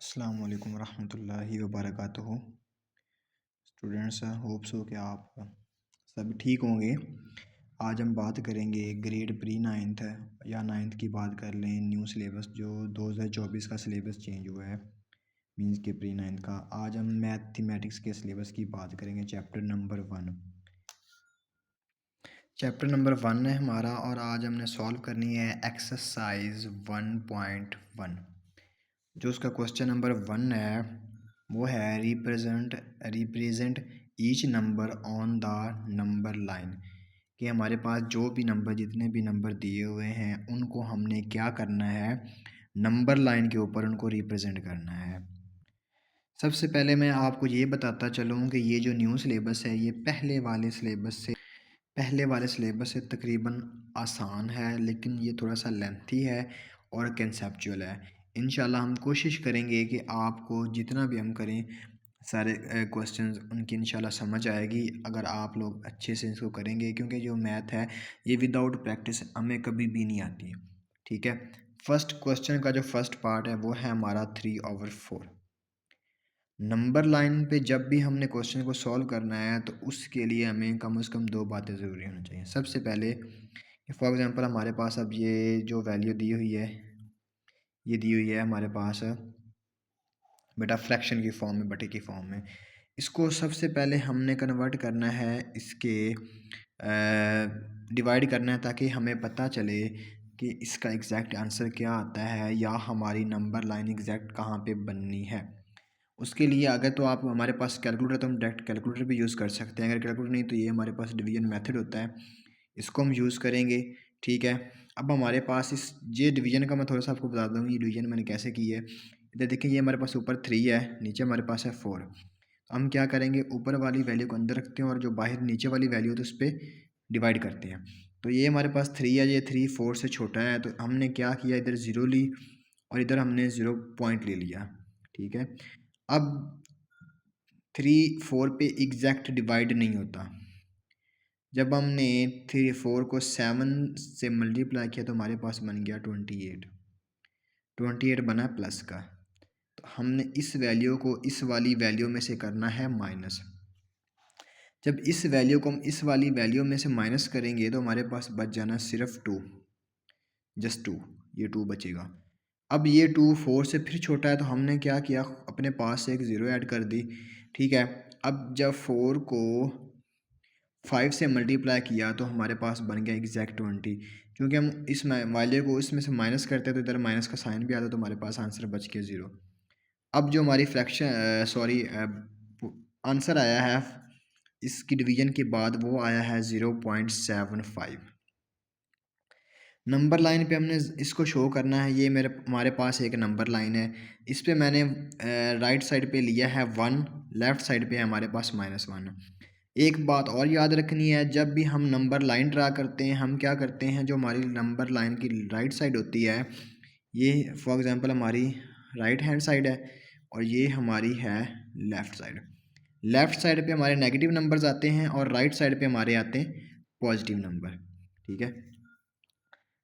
अस्सलाम वालेकुम रहमतुल्लाहि व बरकातुहू। स्टूडेंट्स, होप सो कि आप सब ठीक होंगे। आज हम बात करेंगे ग्रेड प्री नाइन्थ या नाइन्थ की बात कर लें। न्यू सिलेबस जो 2024 का सिलेबस चेंज हुआ है मींस के प्री नाइन्थ का। आज हम मैथमेटिक्स के सिलेबस की बात करेंगे। चैप्टर नंबर 1 है हमारा, और आज हमने सॉल्व करनी है एक्सरसाइज 1.1। जो उसका क्वेश्चन नंबर 1 है वो है represent each number on the number line. कि हमारे पास जो भी नंबर जितने भी नंबर दिए हुए हैं उनको हमने क्या करना है, नंबर लाइन के ऊपर उनको रिप्रेजेंट करना है। सबसे पहले मैं आपको ये बताता चलूँ कि ये जो न्यू सिलेबस है ये पहले वाले सिलेबस से तकरीबन आसान है, लेकिन ये थोड़ा सा लेंथी है और कंसेप्चुअल है। इंशाल्लाह हम कोशिश करेंगे कि आपको जितना भी हम करें सारे क्वेश्चंस उनकी इंशाल्लाह समझ आएगी अगर आप लोग अच्छे से इसको करेंगे, क्योंकि जो मैथ है ये विदाउट प्रैक्टिस हमें कभी भी नहीं आती। ठीक है, फर्स्ट क्वेश्चन का जो फर्स्ट पार्ट है वो है हमारा 3/4। नंबर लाइन पे जब भी हमने क्वेश्चन को सॉल्व करना है तो उसके लिए हमें कम से कम दो बातें ज़रूरी होनी चाहिए। सबसे पहले, फॉर एग्ज़ाम्पल हमारे पास अब ये जो वैल्यू दी हुई है ये दी हुई है हमारे पास बेटा फ्रैक्शन की फॉर्म में, बटे की फॉर्म में। इसको सबसे पहले हमने कन्वर्ट करना है, इसके डिवाइड करना है, ताकि हमें पता चले कि इसका एग्जैक्ट आंसर क्या आता है या हमारी नंबर लाइन एग्जैक्ट कहाँ पे बननी है। उसके लिए अगर तो आप हमारे पास कैलकुलेटर तो हम डायरेक्ट कैलकुलेटर भी यूज़ कर सकते हैं। अगर कैलकुलेटर नहीं तो ये हमारे पास डिवीजन मेथड होता है, इसको हम यूज़ करेंगे। ठीक है, अब हमारे पास इस ये डिवीजन का मैं थोड़ा सा आपको बता दूँ ये डिवीजन मैंने कैसे की है। इधर देखिए ये हमारे पास ऊपर 3 है, नीचे हमारे पास है 4। हम क्या करेंगे, ऊपर वाली वैल्यू को अंदर रखते हैं और जो बाहर नीचे वाली वैल्यू है तो उस पर डिवाइड करते हैं। तो ये हमारे पास 3 है, ये 3 4 से छोटा है, तो हमने क्या किया, इधर 0 ली और इधर हमने 0 पॉइंट ले लिया। ठीक है, अब 3 4 पे एग्जैक्ट डिवाइड नहीं होता। जब हमने 3 4 को 7 से मल्टीप्लाई किया तो हमारे पास बन गया 28 बना प्लस का। तो हमने इस वैल्यू को इस वाली वैल्यू में से करना है माइनस। जब इस वैल्यू को हम इस वाली वैल्यू में से माइनस करेंगे तो हमारे पास बच जाना सिर्फ 2, जस्ट 2, ये 2 बचेगा। अब ये 2 4 से फिर छोटा है तो हमने क्या किया, अपने पास से एक ज़ीरो ऐड कर दी। ठीक है, अब जब 4 को 5 से मल्टीप्लाई किया तो हमारे पास बन गया एग्जैक्ट 20। क्योंकि हम इस वैल्यू को इसमें से माइनस करते हैं तो इधर माइनस का साइन भी आता है, तो हमारे पास आंसर बच गया 0। अब जो हमारी आंसर आया है इसकी डिवीजन के बाद वो आया है 0.75। नंबर लाइन पे हमने इसको शो करना है। ये हमारे पास एक नंबर लाइन है, इस पे मैंने राइट साइड पे लिया है 1, लेफ़्ट साइड पे है हमारे पास -1। एक बात और याद रखनी है, जब भी हम नंबर लाइन ड्रा करते हैं हम क्या करते हैं, जो हमारी नंबर लाइन की राइट साइड होती है, ये फॉर एग्ज़ाम्पल हमारी राइट हैंड साइड है और ये हमारी है लेफ़्ट साइड। लेफ़्ट साइड पे हमारे नेगेटिव नंबर्स आते हैं और राइट साइड पे हमारे आते हैं पॉजिटिव नंबर। ठीक है,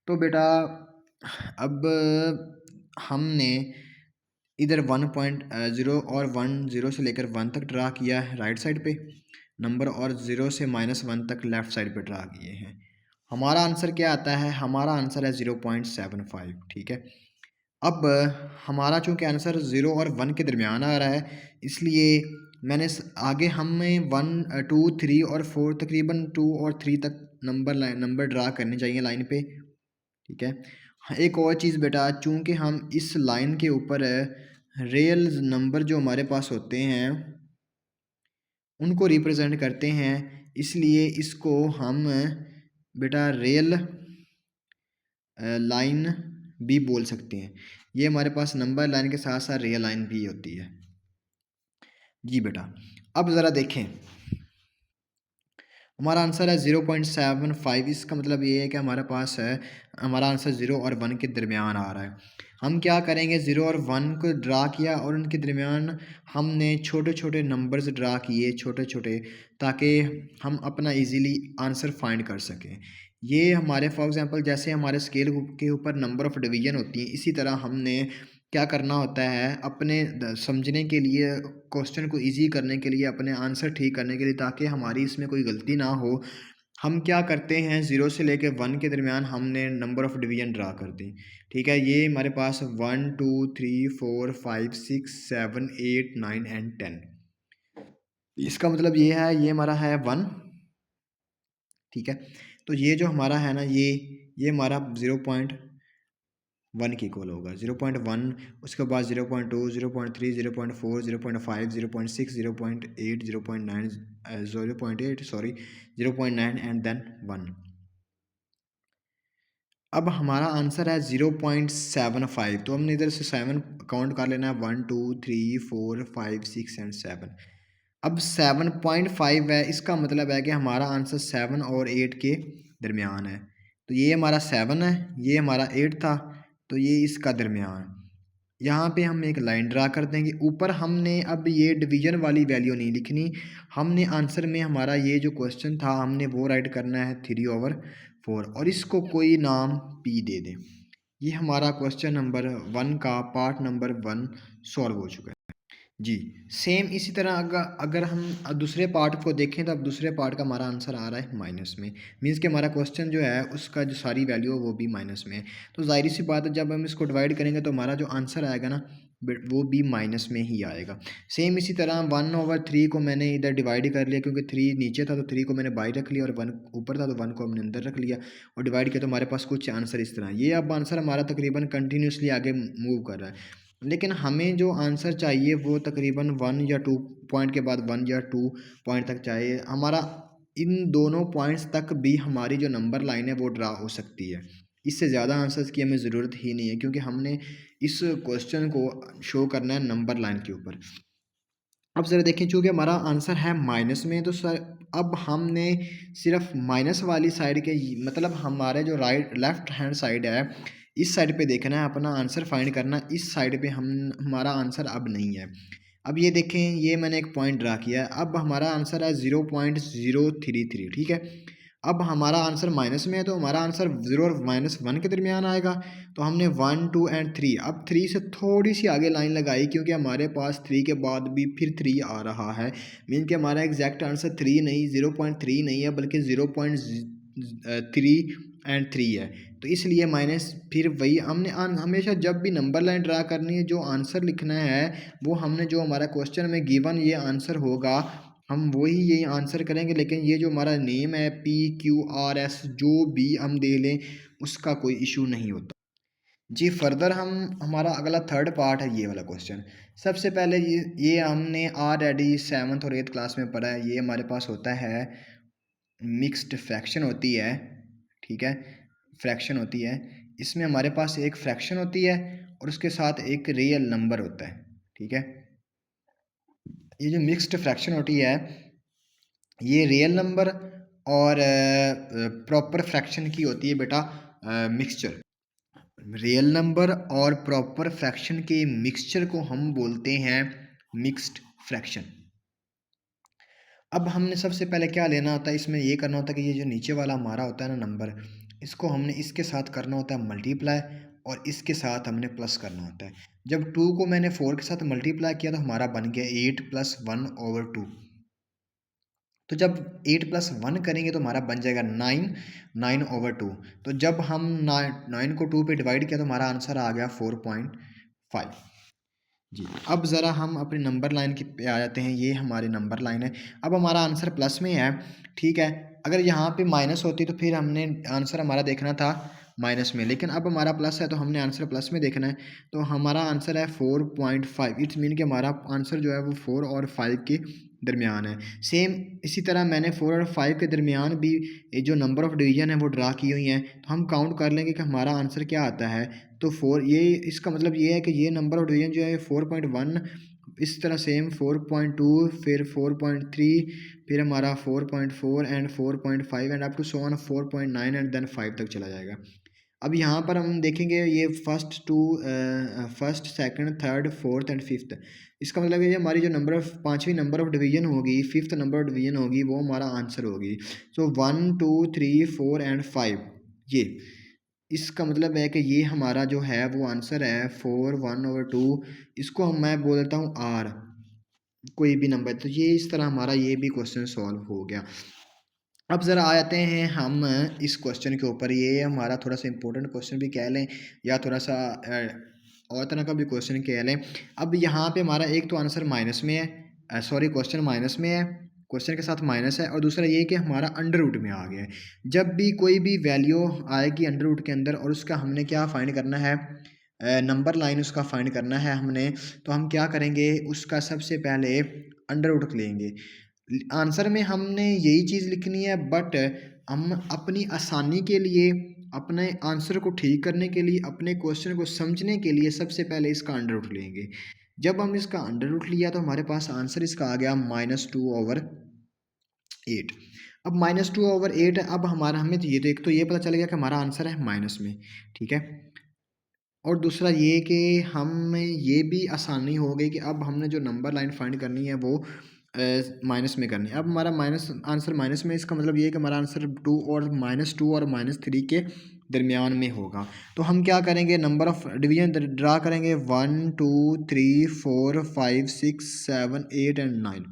तो बेटा अब हमने इधर 1.0 और 0 से लेकर 1 तक ड्रा किया है राइट साइड पे नंबर, और 0 से -1 तक लेफ़्ट साइड पे ड्रा किए हैं। हमारा आंसर क्या आता है, हमारा आंसर है 0.75। ठीक है, अब हमारा चूँकि आंसर 0 और 1 के दरमियान आ रहा है, इसलिए मैंने आगे हमें 1 2 3 और 4 तकरीबन 2 और 3 तक नंबर ड्रा करने चाहिए लाइन पे। ठीक है, हाँ, एक और चीज़ बेटा, चूँकि हम इस लाइन के ऊपर रियल नंबर जो हमारे पास होते हैं उनको रिप्रेजेंट करते हैं, इसलिए इसको हम बेटा रियल लाइन भी बोल सकते हैं। ये हमारे पास नंबर लाइन के साथ साथ रियल लाइन भी होती है। जी बेटा, अब ज़रा देखें, हमारा आंसर है 0.75। इसका मतलब ये है कि हमारे पास है हमारा आंसर 0 और 1 के दरमियान आ रहा है। हम क्या करेंगे, 0 और 1 को ड्रा किया और उनके दरमियान हमने छोटे छोटे नंबर्स ड्रा किए, छोटे छोटे, ताकि हम अपना इजीली आंसर फाइंड कर सकें। ये हमारे फॉर एग्जांपल जैसे हमारे स्केल के ऊपर नंबर ऑफ़ डिवीज़न होती हैं, इसी तरह हमने क्या करना होता है अपने समझने के लिए, क्वेश्चन को इजी करने के लिए, अपने आंसर ठीक करने के लिए, ताकि हमारी इसमें कोई गलती ना हो, हम क्या करते हैं 0 से लेके 1 के दरमियान हमने नंबर ऑफ़ डिवीज़न ड्रा कर दी। ठीक है, ये हमारे पास 1 2 3 4 5 6 7 8 9 एंड 10। इसका मतलब ये है, ये हमारा है 1। ठीक है, तो ये जो हमारा है ना, ये हमारा 0.1 के इक्वल होगा। 0.1, उसके बाद 0.2 0.3 0.4 0.5 0.6 0.8 0.9 0.8 सॉरी 0.9 एंड देन 1। अब हमारा आंसर है 0.75, तो हमने इधर से 7 काउंट कर लेना है, 1 2 3 4 5 6 एंड 7। अब 7.5 है, इसका मतलब है कि हमारा आंसर 7 और 8 के दरमियान है। तो ये हमारा 7 है, ये हमारा 8 था, तो ये इसका दरमियान। यहाँ पे हम एक लाइन ड्रा कर देंगे। ऊपर हमने अब ये डिवीज़न वाली वैल्यू नहीं लिखनी, हमने आंसर में हमारा ये जो क्वेश्चन था हमने वो राइट करना है 3/4 और इसको कोई नाम P दे दें। ये हमारा क्वेश्चन नंबर 1 का पार्ट नंबर 1 सॉल्व हो चुका है। जी, सेम इसी तरह अगर हम दूसरे पार्ट को देखें, तो अब दूसरे पार्ट का हमारा आंसर आ रहा है माइनस में। मीन्स कि हमारा क्वेश्चन जो है उसका जो सारी वैल्यू है वो भी माइनस में है। तो ज़ाहिर सी बात है, जब हम इसको डिवाइड करेंगे तो हमारा जो आंसर आएगा ना वो भी माइनस में ही आएगा। सेम इसी तरह 1/3 को मैंने इधर डिवाइड कर लिया, क्योंकि 3 नीचे था तो 3 को मैंने बाहर रख लिया, और 1 ऊपर था तो 1 को हमने अंदर रख लिया और डिवाइड किया, तो हमारे पास कुछ आंसर इस तरह। ये अब आंसर हमारा तकरीबन कंटिन्यूसली आगे मूव कर रहा है, लेकिन हमें जो आंसर चाहिए वो तकरीबन 1 या 2 पॉइंट के बाद 1 या 2 पॉइंट तक चाहिए हमारा। इन दोनों पॉइंट्स तक भी हमारी जो नंबर लाइन है वो ड्रा हो सकती है। इससे ज़्यादा आंसर्स की हमें ज़रूरत ही नहीं है, क्योंकि हमने इस क्वेश्चन को शो करना है नंबर लाइन के ऊपर। अब ज़रा देखें, चूँकि हमारा आंसर है माइनस में, तो सर अब हमने सिर्फ माइनस वाली साइड के, मतलब हमारे जो लेफ्ट हैंड साइड है, इस साइड पे देखना है, अपना आंसर फाइंड करना। इस साइड पे हम हमारा आंसर अब नहीं है। अब ये देखें, ये मैंने एक पॉइंट ड्रा किया है, अब हमारा आंसर है 0.033। ठीक है, अब हमारा आंसर माइनस में है, तो हमारा आंसर 0 और -1 के दरमियान आएगा। तो हमने 1 2 एंड 3, अब 3 से थोड़ी सी आगे लाइन लगाई, क्योंकि हमारे पास 3 के बाद भी फिर 3 आ रहा है। मीन कि हमारा एग्जैक्ट आंसर 3 नहीं, 0.3 नहीं है, बल्कि 0.3 एंड 3 है। तो इसलिए माइनस, फिर वही हमने हमेशा जब भी नंबर लाइन ड्रा करनी है, जो आंसर लिखना है वो हमने, जो हमारा क्वेश्चन में गिवन ये आंसर होगा, हम वही यही आंसर करेंगे। लेकिन ये जो हमारा नेम है PQRS जो भी हम दे लें, उसका कोई इशू नहीं होता। जी, फर्दर हम हमारा अगला थर्ड पार्ट है ये वाला क्वेश्चन। सबसे पहले ये हमने ऑलरेडी 7th और 8th क्लास में पढ़ा है। ये हमारे पास होता है मिक्स्ड फ्रैक्शन होती है। ठीक है, फ्रैक्शन होती है, इसमें हमारे पास एक फ्रैक्शन होती है और उसके साथ एक रियल नंबर होता है। ठीक है, ये जो मिक्स्ड फ्रैक्शन होती है, ये रियल नंबर और प्रॉपर फ्रैक्शन की होती है बेटा मिक्सचर। रियल नंबर और प्रॉपर फ्रैक्शन के मिक्सचर को हम बोलते हैं मिक्स्ड फ्रैक्शन। अब हमने सबसे पहले क्या लेना होता है, इसमें ये करना होता है कि ये जो नीचे वाला हमारा होता है ना नंबर, इसको हमने इसके साथ करना होता है मल्टीप्लाई, और इसके साथ हमने प्लस करना होता है। जब 2 को मैंने 4 के साथ मल्टीप्लाई किया तो हमारा बन गया 8 + 1/2। तो जब 8 + 1 करेंगे तो हमारा बन जाएगा 9/2। तो जब हम 9 को 2 पे डिवाइड किया तो हमारा आंसर आ गया 4.5। जी, अब ज़रा हम अपनी नंबर लाइन की पे आ जाते हैं। ये हमारी नंबर लाइन है। अब हमारा आंसर प्लस में है। ठीक है, अगर यहाँ पे माइनस होती तो फिर हमने आंसर हमारा देखना था माइनस में, लेकिन अब हमारा प्लस है तो हमने आंसर प्लस में देखना है। तो हमारा आंसर है 4.5। इट्स मीन कि हमारा आंसर जो है वो 4 और 5 के दरमियान है। सेम इसी तरह मैंने 4 और 5 के दरमियान भी ये जो नंबर ऑफ़ डिवीज़न है वो ड्रा की हुई हैं। तो हम काउंट कर लेंगे कि हमारा आंसर क्या आता है। तो 4, ये इसका मतलब ये है कि ये नंबर ऑफ़ डिवीज़न जो है 4.1, इस तरह सेम 4.2, फिर 4.3, फिर हमारा 4.4 and 4.5 and up to so on 4.9 and then 5 तक चला जाएगा। अब यहाँ पर हम देखेंगे ये first second third fourth and fifth. इसका मतलब ये हमारी जो नंबर ऑफ पांचवी नंबर ऑफ डिवीजन होगी, फिफ्थ नंबर ऑफ डिवीजन होगी, वो हमारा आंसर होगी। सो 1 2 3 4 एंड 5 ये इसका मतलब है कि ये हमारा जो है वो आंसर है 4 1/2। इसको हम मैं बोल देता हूँ आर, कोई भी नंबर। तो ये इस तरह हमारा ये भी क्वेश्चन सॉल्व हो गया। अब ज़रा आ जाते हैं हम इस क्वेश्चन के ऊपर। ये हमारा थोड़ा सा इंपॉर्टेंट क्वेश्चन भी कह लें या थोड़ा सा और तरह का भी क्वेश्चन कह लें। अब यहाँ पे हमारा एक तो आंसर माइनस में है, सॉरी क्वेश्चन माइनस में है, क्वेश्चन के साथ माइनस है, और दूसरा ये कि हमारा अंडर रूट में आ गया है। जब भी कोई भी वैल्यू आएगी अंडर रूट के अंदर और उसका हमने क्या फाइंड करना है, नंबर लाइन उसका फाइंड करना है हमने, तो हम क्या करेंगे, उसका सबसे पहले अंडर रूट लेंगे। आंसर में हमने यही चीज़ लिखनी है, बट हम अपनी आसानी के लिए, अपने आंसर को ठीक करने के लिए, अपने क्वेश्चन को समझने के लिए सबसे पहले इसका अंडर रूट लेंगे। जब हम इसका अंडर रूट लिया तो हमारे पास आंसर इसका आ गया -2/8। अब -2/8, अब हमारा हमें तो ये तो एक तो ये पता चल गया कि हमारा आंसर है माइनस में, ठीक है। और दूसरा ये कि हम ये भी आसानी हो गई कि अब हमने जो नंबर लाइन फाइंड करनी है वो माइनस में करनी है। अब हमारा माइनस आंसर माइनस में, इसका मतलब ये है कि हमारा आंसर -2 और -3 के दरमियान में होगा। तो हम क्या करेंगे, नंबर ऑफ डिवीजन ड्रा करेंगे, 1 2 3 4 5 6 7 8 एंड 9।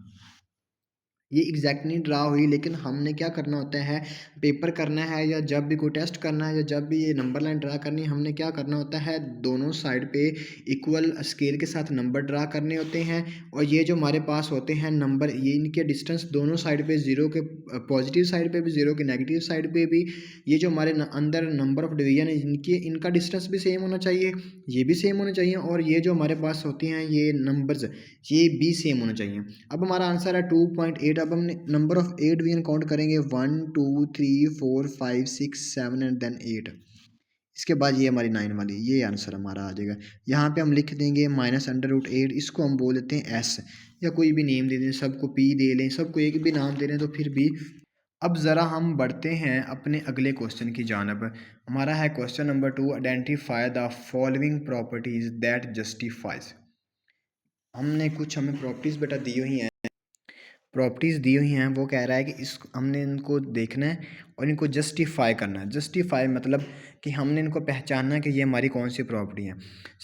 ये एग्जैक्ट नहीं ड्रा हुई, लेकिन हमने क्या करना होता है, पेपर करना है या जब भी कोई टेस्ट करना है या जब भी ये नंबर लाइन ड्रा करनी है, हमने क्या करना होता है, दोनों साइड पे इक्वल स्केल के साथ नंबर ड्रा करने होते हैं। और ये जो हमारे पास होते हैं नंबर, ये इनके डिस्टेंस दोनों साइड पे ज़ीरो के, पॉजिटिव साइड पे भी ज़ीरो के नेगेटिव साइड पे भी, ये जो हमारे अंदर नंबर ऑफ डिवीजन है इनके, इनका डिस्टेंस भी सेम होना चाहिए, ये भी सेम होना चाहिए, और ये जो हमारे पास होती हैं ये नंबर्स, ये भी सेम होना चाहिए। अब हमारा आंसर है 2.8। अब हमने नंबर ऑफ 8 डिवीजन काउंट करेंगे, 1 2 3 4 5 6 7 एंड देन 8। इसके बाद ये हमारी 9 वाली, ये आंसर हमारा आ जाएगा। यहाँ पे हम लिख देंगे -√8, इसको हम बोल देते हैं एस, या कोई भी नेम दे दें, सबको पी दे लें, सबको एक भी नाम दे लें तो फिर भी। अब ज़रा हम बढ़ते हैं अपने अगले क्वेश्चन की जानब। हमारा है question number 2, identify the following properties that justifies. हमने कुछ, हमें प्रॉपर्टीज़ बेटा दी हुई हैं, प्रॉपर्टीज़ दी हुई हैं, वो कह रहा है कि इस हमने इनको देखना है और इनको जस्टिफाई करना है। जस्टिफाई मतलब कि हमने इनको पहचानना है कि ये हमारी कौन सी प्रॉपर्टी है।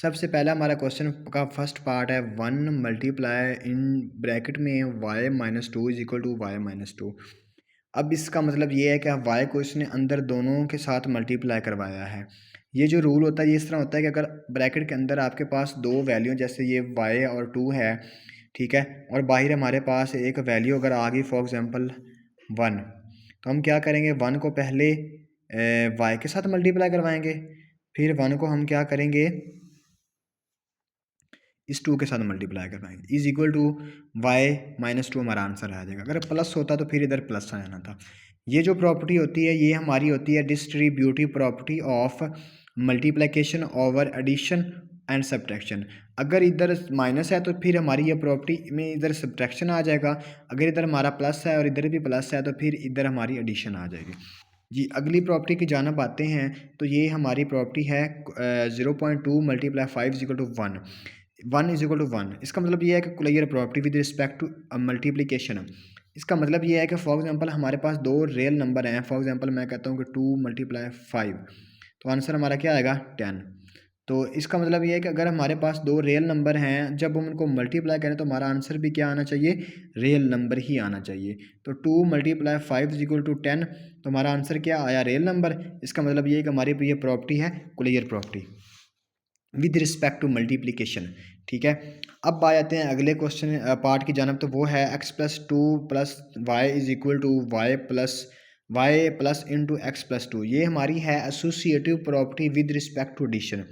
सबसे पहला हमारा क्वेश्चन का फर्स्ट पार्ट है, 1 मल्टीप्लाई इन ब्रैकेट में y-2 is equal to y-2। अब इसका मतलब ये है कि y को इसने अंदर दोनों के साथ मल्टीप्लाई करवाया है। ये जो रूल होता है ये इस तरह होता है कि अगर ब्रैकेट के अंदर आपके पास दो वैल्यू, जैसे ये y और 2 है, ठीक है, और बाहर हमारे पास एक वैल्यू अगर आ गई, फॉर एग्जांपल 1, तो हम क्या करेंगे, 1 को पहले y के साथ मल्टीप्लाई करवाएंगे, फिर 1 को हम क्या करेंगे, इस 2 के साथ मल्टीप्लाई करवाएंगे, इज इक्वल टू y-2 हमारा आंसर आ जाएगा। अगर प्लस होता तो फिर इधर प्लस आ जाना था। ये जो प्रॉपर्टी होती है ये हमारी होती है distributive property of multiplication over addition and subtraction. अगर इधर माइनस है तो फिर हमारी ये प्रॉपर्टी में इधर सब्ट्रैक्शन आ जाएगा, अगर इधर हमारा प्लस है और इधर भी प्लस है तो फिर इधर हमारी एडिशन आ जाएगी। जी, अगली प्रॉपर्टी की जानब आते हैं, तो ये हमारी प्रॉपर्टी है 0.2 multiply 5 is equal to 1, 1 is equal to 1। इसका मतलब ये है कि clear property with respect to multiplication. इसका मतलब ये है कि फॉर एग्जांपल हमारे पास दो रियल नंबर हैं, फॉर एग्जांपल मैं कहता हूँ कि 2 मल्टीप्लाई 5, तो आंसर हमारा क्या आएगा 10। तो इसका मतलब ये है कि अगर हमारे पास दो रियल नंबर हैं, जब हम उनको मल्टीप्लाई करें तो हमारा आंसर भी क्या आना चाहिए, रियल नंबर ही आना चाहिए। तो 2 मल्टीप्लाई 5 इज इक्वल टू 10, तो हमारा आंसर क्या आया, रियल नंबर। इसका मतलब ये है कि हमारी ये प्रॉपर्टी है clear property with respect to multiplication, ठीक है। अब आ जाते हैं अगले क्वेश्चन पार्ट की जानब, तो वो है x+2 plus Y is equal to Y plus into x+2। ये हमारी है associative property with respect to addition.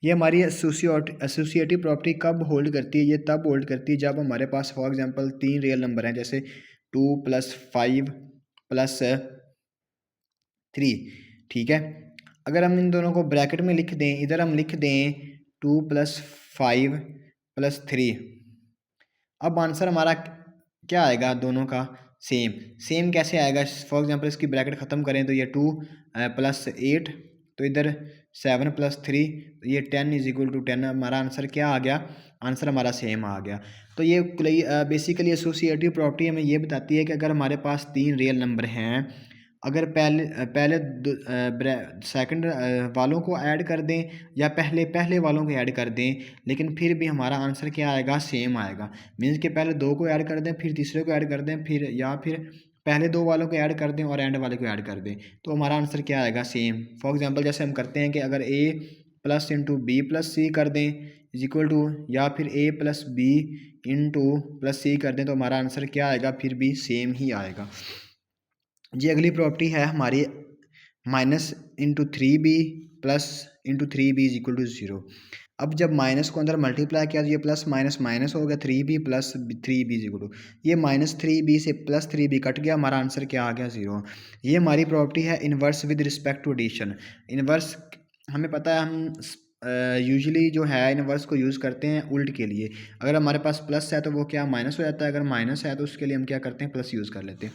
ये हमारी एसोसिएटिव प्रॉपर्टी कब होल्ड करती है, ये तब होल्ड करती है जब हमारे पास फॉर एग्जांपल 3 रियल नंबर हैं, जैसे 2 + 5 + 3, ठीक है। अगर हम इन दोनों को ब्रैकेट में लिख दें, इधर हम लिख दें 2 + 5 + 3, अब आंसर हमारा क्या आएगा, दोनों का सेम। सेम कैसे आएगा, फॉर एग्जांपल इसकी ब्रैकेट ख़त्म करें तो ये 2 + 8, तो इधर 7 + 3, ये 10 इज इक्वल टू 10। हमारा आंसर क्या आ गया, आंसर हमारा सेम आ गया। तो ये बेसिकली एसोसिएटिव प्रॉपर्टी हमें ये बताती है कि अगर हमारे पास 3 रियल नंबर हैं अगर पहले पहले सेकंड वालों को ऐड कर दें या पहले पहले वालों को ऐड कर दें, लेकिन फिर भी हमारा आंसर क्या आएगा, सेम आएगा। मीन्स कि पहले दो को ऐड कर दें, फिर तीसरे को ऐड कर दें, फिर या फिर पहले दो वालों को ऐड कर दें और एंड वाले को ऐड कर दें, तो हमारा आंसर क्या आएगा, सेम। फॉर एग्जांपल जैसे हम करते हैं कि अगर ए प्लस इंटू बी प्लस सी कर दें इज इक्वल टू, या फिर ए प्लस बी इंटू प्लस सी कर दें, तो हमारा आंसर क्या आएगा, फिर भी सेम ही आएगा। जी अगली प्रॉपर्टी है हमारी minus into three B plus into three B is equal to zero. अब जब माइनस को अंदर मल्टीप्लाई किया तो ये प्लस माइनस माइनस हो गया, three B plus three B is equal to, ये माइनस थ्री बी से प्लस थ्री बी कट गया, हमारा आंसर क्या आ गया, ज़ीरो। ये हमारी प्रॉपर्टी है inverse with respect to addition. Inverse हमें पता है, हम यूजुअली जो है इन्वर्स को यूज़ करते हैं उल्ट के लिए। अगर हमारे पास प्लस है तो वो क्या माइनस हो जाता है, अगर माइनस है तो उसके लिए हम क्या करते हैं, प्लस यूज़ कर लेते हैं।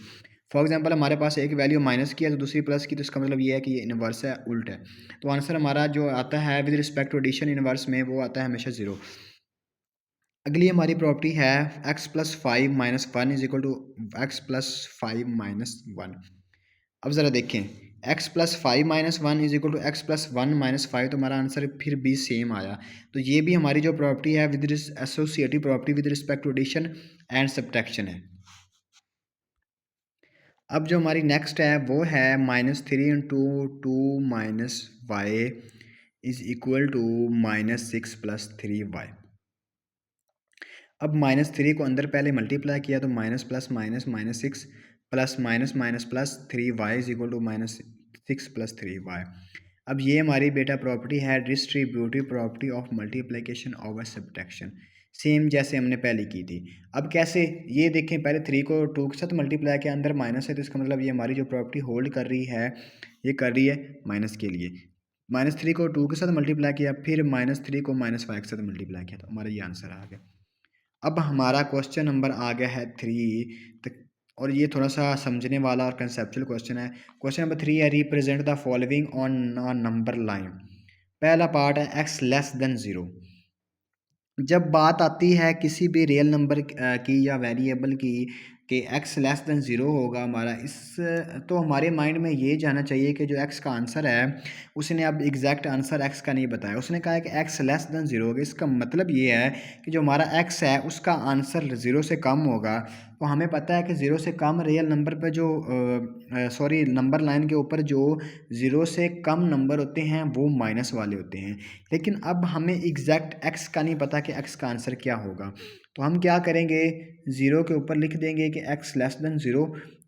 फॉर एग्जांपल हमारे पास एक वैल्यू माइनस की है तो दूसरी प्लस की, तो इसका मतलब ये है कि ये इन्वर्स है, उल्ट है। तो आंसर हमारा जो आता है with respect to addition inverse में, वो आता है हमेशा ज़ीरो। अगली हमारी प्रॉपर्टी है X plus five minus one is equal to X plus five minus one. अब ज़रा देखें, X plus five minus one is equal to X plus one minus five, तो हमारा आंसर फिर भी सेम आया। तो ये भी हमारी जो प्रॉपर्टी है with associative property with respect to addition and subtraction है। अब जो हमारी नेक्स्ट है वो है minus three into two minus Y is equal to minus six plus three Y. अब माइनस थ्री को अंदर पहले मल्टीप्लाई किया तो minus plus minus minus six plus minus minus plus three Y is equal to minus six plus three Y. अब ये हमारी बेटा प्रॉपर्टी है distributive property of multiplication over subtraction, same जैसे हमने पहले की थी। अब कैसे, ये देखें, पहले थ्री को टू के साथ मल्टीप्लाई किया, अंदर माइनस है, तो इसका मतलब ये हमारी जो प्रॉपर्टी होल्ड कर रही है, ये कर रही है माइनस के लिए। माइनस थ्री को टू के साथ मल्टीप्लाई किया, फिर माइनस थ्री को माइनस फाइव के साथ मल्टीप्लाई किया, तो हमारा ये आंसर आ गया। अब हमारा क्वेश्चन नंबर आ गया है थ्री तक, और ये थोड़ा सा समझने वाला और कंसेप्चुअल क्वेश्चन है। क्वेश्चन नंबर थ्री है represent the following on a number line. पहला पार्ट है एक्स लेस देन ज़ीरो। जब बात आती है किसी भी रियल नंबर की या वेरिएबल की कि x लेस देन ज़ीरो होगा हमारा, इस तो हमारे माइंड में ये जाना चाहिए कि जो x का आंसर है, उसने अब एग्जैक्ट आंसर x का नहीं बताया, उसने कहा है कि x लेस देन ज़ीरो होगा। इसका मतलब ये है कि जो हमारा x है उसका आंसर ज़ीरो से कम होगा। तो हमें पता है कि ज़ीरो से कम रियल नंबर पे जो सॉरी नंबर लाइन के ऊपर जो ज़ीरो से कम नंबर होते हैं वो माइनस वाले होते हैं। लेकिन अब हमें एग्जैक्ट x का नहीं पता कि x का आंसर क्या होगा, तो हम क्या करेंगे, ज़ीरो के ऊपर लिख देंगे कि x लेस देन ज़ीरो,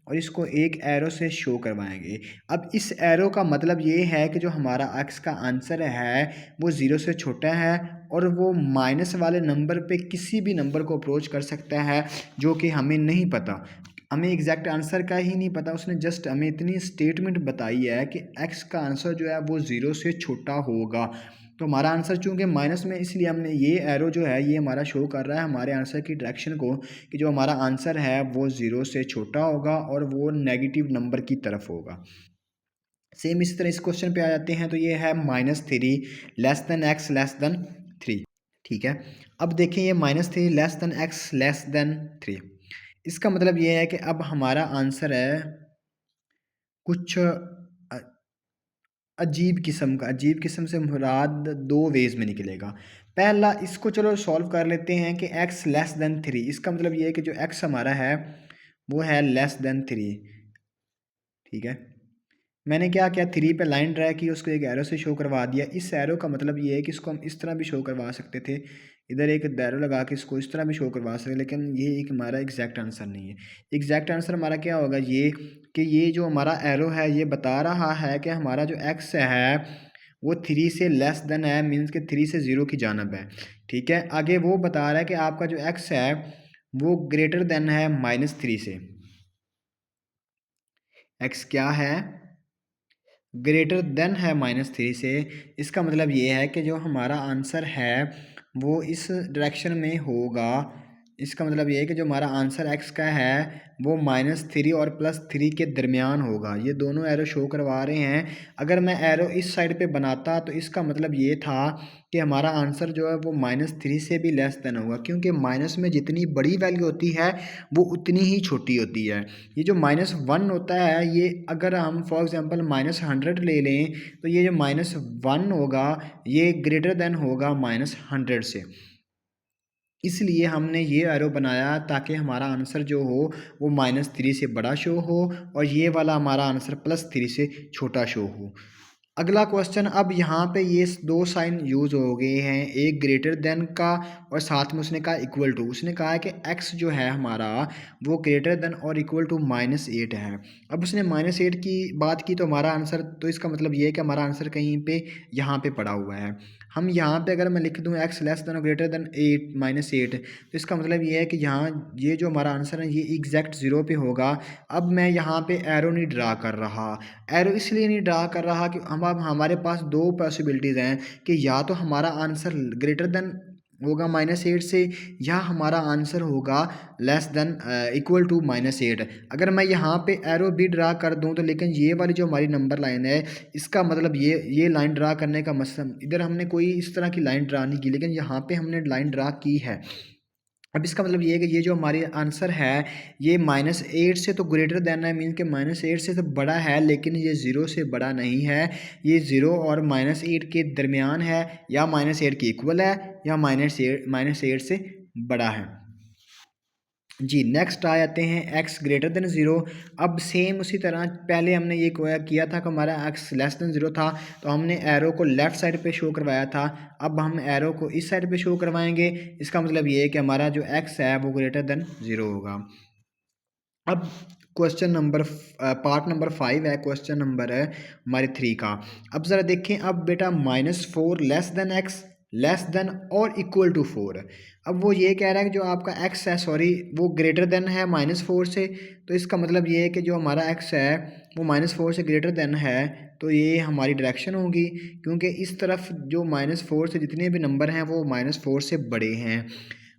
और इसको एक एरो से शो करवाएंगे। अब इस एरो का मतलब ये है कि जो हमारा x का आंसर है वो ज़ीरो से छोटा है, और वो माइनस वाले नंबर पे किसी भी नंबर को अप्रोच कर सकता है जो कि हमें नहीं पता। हमें एग्जैक्ट आंसर का ही नहीं पता, उसने जस्ट हमें इतनी स्टेटमेंट बताई है कि x का आंसर जो है वो ज़ीरो से छोटा होगा। तो हमारा आंसर चूंकि माइनस में, इसलिए हमने ये एरो जो है ये हमारा शो कर रहा है हमारे आंसर की डायरेक्शन को, कि जो हमारा आंसर है वो ज़ीरो से छोटा होगा और वो नेगेटिव नंबर की तरफ होगा। सेम इसी तरह इस क्वेश्चन पे आ जाते हैं, तो ये है minus three less than x less than three. ठीक है, अब देखें ये minus three less than x less than three, इसका मतलब ये है कि अब हमारा आंसर है कुछ अजीब किस्म से मुराद दो वेज में निकलेगा। पहला, इसको चलो सॉल्व कर लेते हैं कि x लेस देन थ्री, इसका मतलब ये है कि जो x हमारा है वो है लेस देन थ्री। ठीक है, मैंने क्या किया, थ्री पे लाइन ड्रा की, उसको एक एरो से शो करवा दिया। इस एरो का मतलब ये है कि इसको हम इस तरह भी शो करवा सकते थे, इधर एक दैरो लगा के इसको इस तरह भी शो करवा सकते, लेकिन ये एक हमारा एग्जैक्ट आंसर नहीं है। एग्जैक्ट आंसर हमारा क्या होगा, ये कि ये जो हमारा एरो है ये बता रहा है कि हमारा जो एक्स है वो थ्री से लेस देन है, मीन्स कि थ्री से ज़ीरो की जानब है। ठीक है, आगे वो बता रहा है कि आपका जो एक्स है वो ग्रेटर देन है माइनस थ्री से। एक्स क्या है, ग्रेटर देन है माइनस थ्री से। इसका मतलब ये है कि जो हमारा आंसर है वो इस डायरेक्शन में होगा इसका मतलब ये है कि जो हमारा आंसर एक्स का है वो -3 और +3 के दरमियान होगा। ये दोनों एरो शो करवा रहे हैं। अगर मैं एरो इस साइड पे बनाता तो इसका मतलब ये था कि हमारा आंसर जो है वो -3 से भी लेस देन होगा, क्योंकि माइनस में जितनी बड़ी वैल्यू होती है वो उतनी ही छोटी होती है। ये जो -1 होता है, ये अगर हम फॉर एग्जांपल -100 ले लें तो ये जो -1 होगा ये ग्रेटर देन होगा -100 से। इसलिए हमने ये एरो बनाया ताकि हमारा आंसर जो हो वो -3 से बड़ा शो हो और ये वाला हमारा आंसर +3 से छोटा शो हो। अगला क्वेश्चन, अब यहाँ पे ये दो साइन यूज़ हो गए हैं, एक ग्रेटर देन का और साथ में उसने कहा इक्वल टू। उसने कहा है कि x जो है हमारा वो ग्रेटर देन और इक्वल टू -8 है। अब उसने -8 की बात की तो हमारा आंसर, तो इसका मतलब ये है कि हमारा आंसर कहीं पे यहाँ पे पड़ा हुआ है। हम यहाँ पे अगर मैं लिख दूँ x लेस देन और ग्रेटर देन 8 तो इसका मतलब ये है कि यहाँ ये जो हमारा आंसर है ये एग्जैक्ट 0 पे होगा। अब मैं यहाँ पे एरो नहीं ड्रा कर रहा। एरो इसलिए नहीं ड्रा कर रहा कि हम अब हमारे पास दो पॉसिबिलिटीज़ हैं कि या तो हमारा आंसर ग्रेटर देन होगा -8 से, या हमारा आंसर होगा लेस देन इक्वल टू -8। अगर मैं यहाँ पे एरो भी ड्रा कर दूँ तो लेकिन ये वाली जो हमारी नंबर लाइन है, इसका मतलब ये लाइन ड्रा करने का मतलब, इधर हमने कोई इस तरह की लाइन ड्रा नहीं की, लेकिन यहाँ पे हमने लाइन ड्रा की है। अब इसका मतलब ये है कि ये जो हमारी आंसर है ये -8 से तो ग्रेटर देन है, मीन के -8 से तो बड़ा है, लेकिन ये 0 से बड़ा नहीं है। ये 0 और -8 के दरमियान है, या -8 के इक्वल है, या -8 से बड़ा है। जी, नेक्स्ट आ जाते हैं x ग्रेटर देन 0। अब सेम उसी तरह पहले हमने ये किया था कि हमारा x लेस देन 0 था, तो हमने एरो को लेफ़्ट साइड पे शो करवाया था। अब हम एरो को इस साइड पे शो करवाएंगे। इसका मतलब ये है कि हमारा जो x है वो ग्रेटर देन 0 होगा। अब क्वेश्चन नंबर पार्ट नंबर 5 है, क्वेश्चन नंबर है हमारे 3 का। अब ज़रा देखें, अब बेटा -4 less than x less than और इक्वल टू 4। अब वो ये कह रहा है कि जो आपका x है, सॉरी, वो ग्रेटर देन है -4 से। तो इसका मतलब ये है कि जो हमारा x है वो -4 से ग्रेटर देन है, तो ये हमारी डायरेक्शन होगी, क्योंकि इस तरफ जो -4 से जितने भी नंबर हैं वो -4 से बड़े हैं।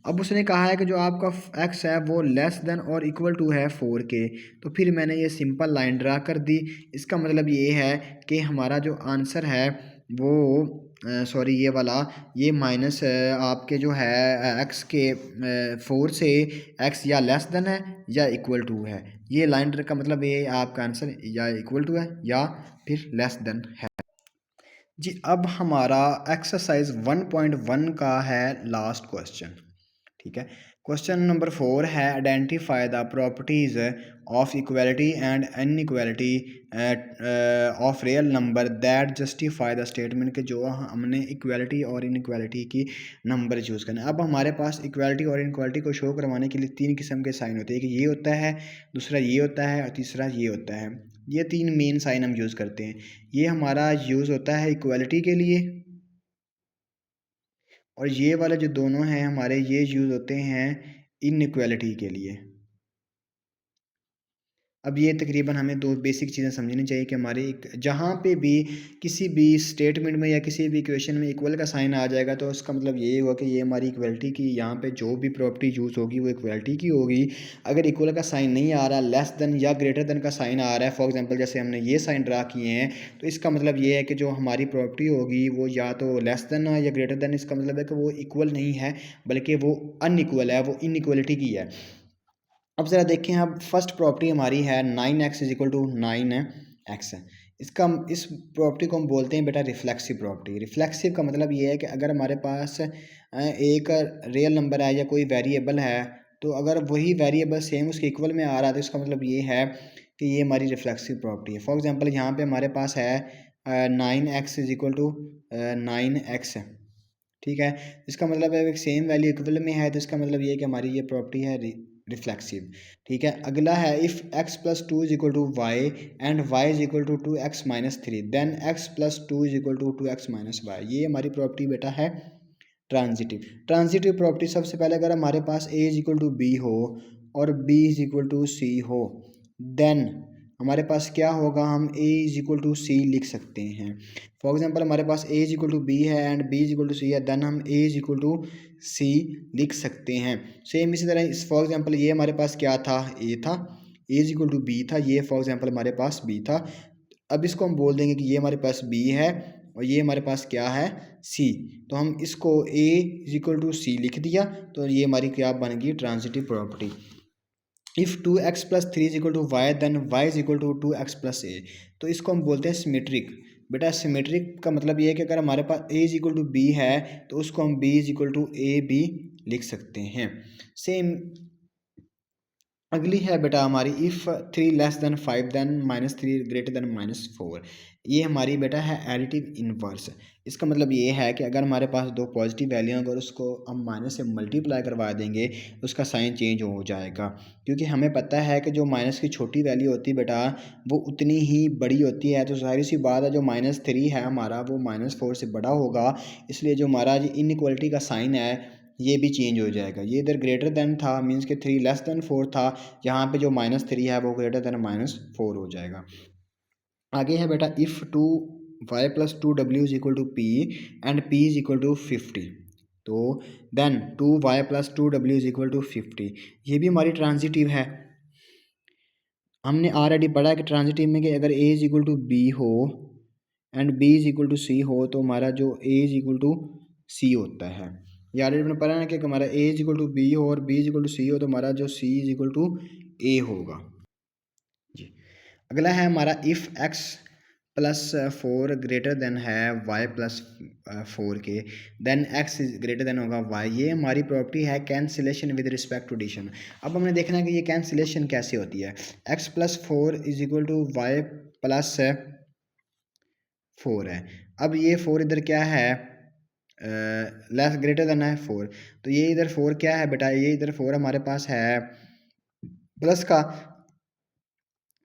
अब उसने कहा है कि जो आपका x है वो लेस देन और इक्वल टू है 4 के। तो फिर मैंने ये सिंपल लाइन ड्रा कर दी। इसका मतलब ये है कि हमारा जो आंसर है वो सॉरी ये वाला, ये माइनस आपके जो है x के 4 से x या लेस देन है या इक्वल टू है। ये लाइन का मतलब ये आपका आंसर या इक्वल टू है या फिर लेस देन है। जी, अब हमारा एक्सरसाइज 1.1 का है लास्ट क्वेश्चन। ठीक है, क्वेश्चन नंबर 4 है, identify the properties of equality and inequality of real number that justify the statement के जो हमने इक्वालिटी और इनइक्वालिटी की नंबर चूज़ करना है। अब हमारे पास इक्वालिटी और इनइक्वालिटी को शो करवाने के लिए 3 किस्म के साइन होते हैं। एक ये होता है, दूसरा ये होता है और तीसरा ये होता है। ये 3 मेन साइन हम यूज़ करते हैं। ये हमारा यूज़ होता है इक्वालिटी के लिए, और ये वाले जो दोनों हैं हमारे ये यूज़ होते हैं इनइक्वालिटी के लिए। अब ये तकरीबन हमें दो बेसिक चीज़ें समझनी चाहिए कि हमारे जहाँ पे भी किसी भी स्टेटमेंट में या किसी भी इक्वेशन में इक्वल का साइन आ जाएगा तो उसका मतलब ये हुआ कि ये हमारी इक्वलिटी की, यहाँ पे जो भी प्रॉपर्टी यूज़ होगी वो इक्वलिटी की होगी। अगर इक्वल का साइन नहीं आ रहा, लेस देन या ग्रेटर देन का साइन आ रहा है, फॉर एग्जाम्पल जैसे हमने ये साइन ड्रा किए हैं, तो इसका मतलब ये है कि जो हमारी प्रॉपर्टी होगी वो या तो लेस देन है या ग्रेटर देन। इसका मतलब है कि वो इक्वल नहीं है बल्कि वो अनइक्वल है, वो इनइक्वलिटी की है। अब ज़रा देखें, अब फर्स्ट प्रॉपर्टी हमारी है 9x is equal to 9x है। इस प्रॉपर्टी को हम बोलते हैं बेटा रिफ्लेक्सिव प्रॉपर्टी। रिफ्लेक्सिव का मतलब ये है कि अगर हमारे पास एक रियल नंबर है या कोई वेरिएबल है, तो अगर वही वेरिएबल सेम उसके इक्वल में आ रहा है तो इसका मतलब ये है कि ये हमारी रिफ्लेक्सिव प्रॉपर्टी है। फॉर एग्जांपल यहाँ पे हमारे पास है 9x is equal to 9x, ठीक है। इसका मतलब है सेम वैल्यू इक्वल में है, तो इसका मतलब ये है कि हमारी ये प्रॉपर्टी है रिफ्लेक्सिव। ठीक है, अगला है if x plus two is equal to Y and Y is equal to 2x-3 then x plus two is equal to 2x-y। ये हमारी प्रॉपर्टी बेटा है ट्रांजिटिव। ट्रांजिटिव प्रॉपर्टी सबसे पहले अगर हमारे पास a is equal to B हो और b is equal to C हो, देन हमारे पास क्या होगा, हम a is equal to C लिख सकते हैं। फॉर एग्जांपल हमारे पास a is equal to B है and b is equal to C है, देन हम a is equal to C लिख सकते हैं। सेम इसी तरह इस फॉर एग्जांपल ये हमारे पास क्या था, a था, a is equal to b था, ये फॉर एग्जांपल हमारे पास b था। अब इसको हम बोल देंगे कि ये हमारे पास b है और ये हमारे पास क्या है, c। तो हम इसको a is equal to C लिख दिया, तो ये हमारी क्या बन गई, transitive property. If 2x plus three is equal to Y then y is equal to 2x plus A. तो इसको हम बोलते हैं सिमेट्रिक। बेटा सिमेट्रिक का मतलब ये है कि अगर हमारे पास a is equal to B है तो उसको हम b is equal to A B लिख सकते हैं। सेम अगली है बेटा हमारी, if 3 less than 5 then -3 greater than -4। ये हमारी बेटा है एडिटिव इनवर्स। इसका मतलब ये है कि अगर हमारे पास दो पॉजिटिव वैल्यू हैं, अगर उसको हम माइनस से मल्टीप्लाई करवा देंगे तो उसका साइन चेंज हो जाएगा, क्योंकि हमें पता है कि जो माइनस की छोटी वैल्यू होती है बेटा वो उतनी ही बड़ी होती है। तो जाहिर सी बात है जो -3 है हमारा वो -4 से बड़ा होगा, इसलिए जो हमारा इनइक्वालिटी का साइन है ये भी चेंज हो जाएगा। ये इधर ग्रेटर देन था, मीन्स के 3 लेस देन 4 था, यहाँ पे जो -3 है वो ग्रेटर देन -4 हो जाएगा। आगे है बेटा, if 2y plus 2w is equal to P and p is equal to 50, तो then 2y plus 2w is equal to 50। ये भी हमारी ट्रांजिटिव है। हमने ऑलरेडी पढ़ा है कि ट्रांजिटिव में कि अगर a is equal to B हो and b is equal to C हो तो हमारा जो a is equal to C होता है। ये ऑलरेडी मैंने पढ़ा है कि हमारा a is equal to B हो और b is equal to C हो तो हमारा जो c is equal to a होगा जी। अगला है हमारा, if x plus 4 greater than है y प्लस 4 के, then x is greater than होगा y। ये हमारी प्रॉपर्टी है cancellation with respect to addition. अब हमने देखना है कि ये कैंसिलेशन कैसे होती है। x plus 4 is equal to Y plus 4 है। अब ये 4 इधर क्या है, लेस ग्रेटर देन है 4, तो ये इधर 4 क्या है बेटा, ये इधर 4 हमारे पास है प्लस का,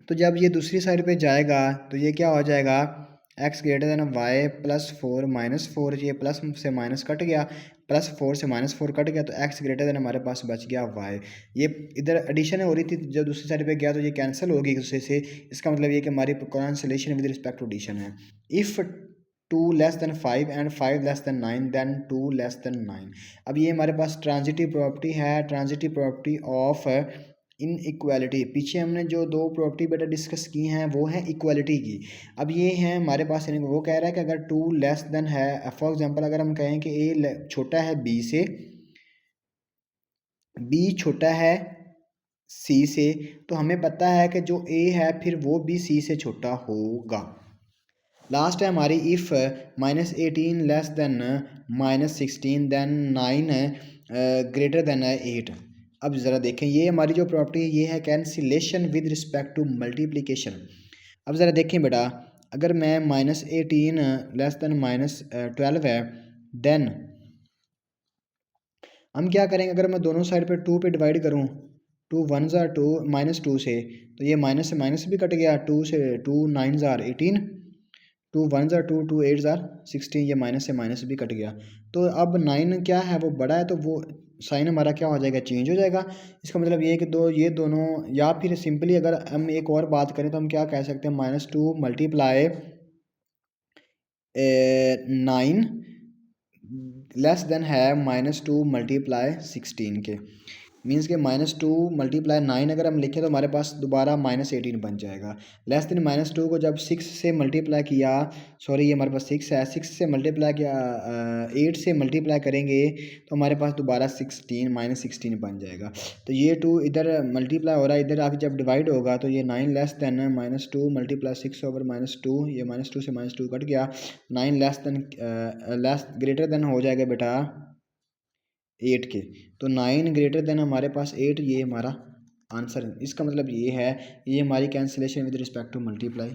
तो जब ये दूसरी साइड पे जाएगा तो ये क्या हो जाएगा, x greater than Y plus 4 -4, ये प्लस से माइनस कट गया, प्लस 4 से -4 कट गया तो x ग्रेटर देन हमारे पास बच गया y। ये इधर एडिशन हो रही थी, जब दूसरी साइड पे गया तो ये कैंसिल होगी एक दूसरे से। इसका मतलब ये कि हमारी cancellation with respect to addition है। If 2 less than 5 and 5 less than 9 देन 2 लेस देन 9। अब ये हमारे पास ट्रांजिटिव प्रॉपर्टी है, transitive property of inequality. पीछे हमने जो दो प्रॉपर्टी बेटा डिस्कस की हैं वो है इक्वालिटी की। अब ये है हमारे पास, यानी वो कह रहा है कि अगर 2 लेस देन है, फॉर एग्जांपल अगर हम कहें कि a छोटा है b से, b छोटा है c से, तो हमें पता है कि जो a है फिर वो भी c से छोटा होगा। लास्ट है हमारी, if -18 less than -16 then 9 greater than 8। अब ज़रा देखें, ये हमारी जो प्रॉपर्टी है ये है cancellation with respect to multiplication. अब ज़रा देखें बेटा, अगर मैं -18 लेस देन -12 है, देन हम क्या करेंगे, अगर मैं दोनों साइड पे 2 पे डिवाइड करूँ, 2 वन ज़ार 2 -2 से, तो ये माइनस से माइनस भी कट गया, 2 से 2 9 ज़ार 18, 2 वन ज़ार 2 2 8 ज़ार 16, ये माइनस से माइनस भी कट गया। तो अब 9 क्या है, वो बड़ा है, तो वो साइन हमारा क्या हो जाएगा, चेंज हो जाएगा। इसका मतलब ये है कि ये दोनों, या फिर सिंपली अगर हम एक और बात करें तो हम क्या कह सकते हैं, -2 मल्टीप्लाई 9 लेस देन है -2 मल्टीप्लाई 16 के। मीन्स के -2 मल्टीप्लाई 9 अगर हम लिखें तो हमारे पास दोबारा -18 बन जाएगा। लेस देन -2 को जब 6 से मल्टीप्लाई किया, सॉरी ये हमारे पास 6 है, 6 से मल्टीप्लाई किया, 8 से मल्टीप्लाई करेंगे तो हमारे पास दोबारा 16 -16 बन जाएगा। तो ये 2 इधर मल्टीप्लाई हो रहा है, इधर आके जब डिवाइड होगा तो ये 9 लेस देन -2 मल्टीप्लाई 6 ओवर -2, ये -2 से -2 कट गया, 9 less than less greater than हो जाएगा बेटा 8 के। तो 9 ग्रेटर देन हमारे पास 8, ये हमारा आंसर है। इसका मतलब ये है, ये हमारी cancellation with respect to multiply.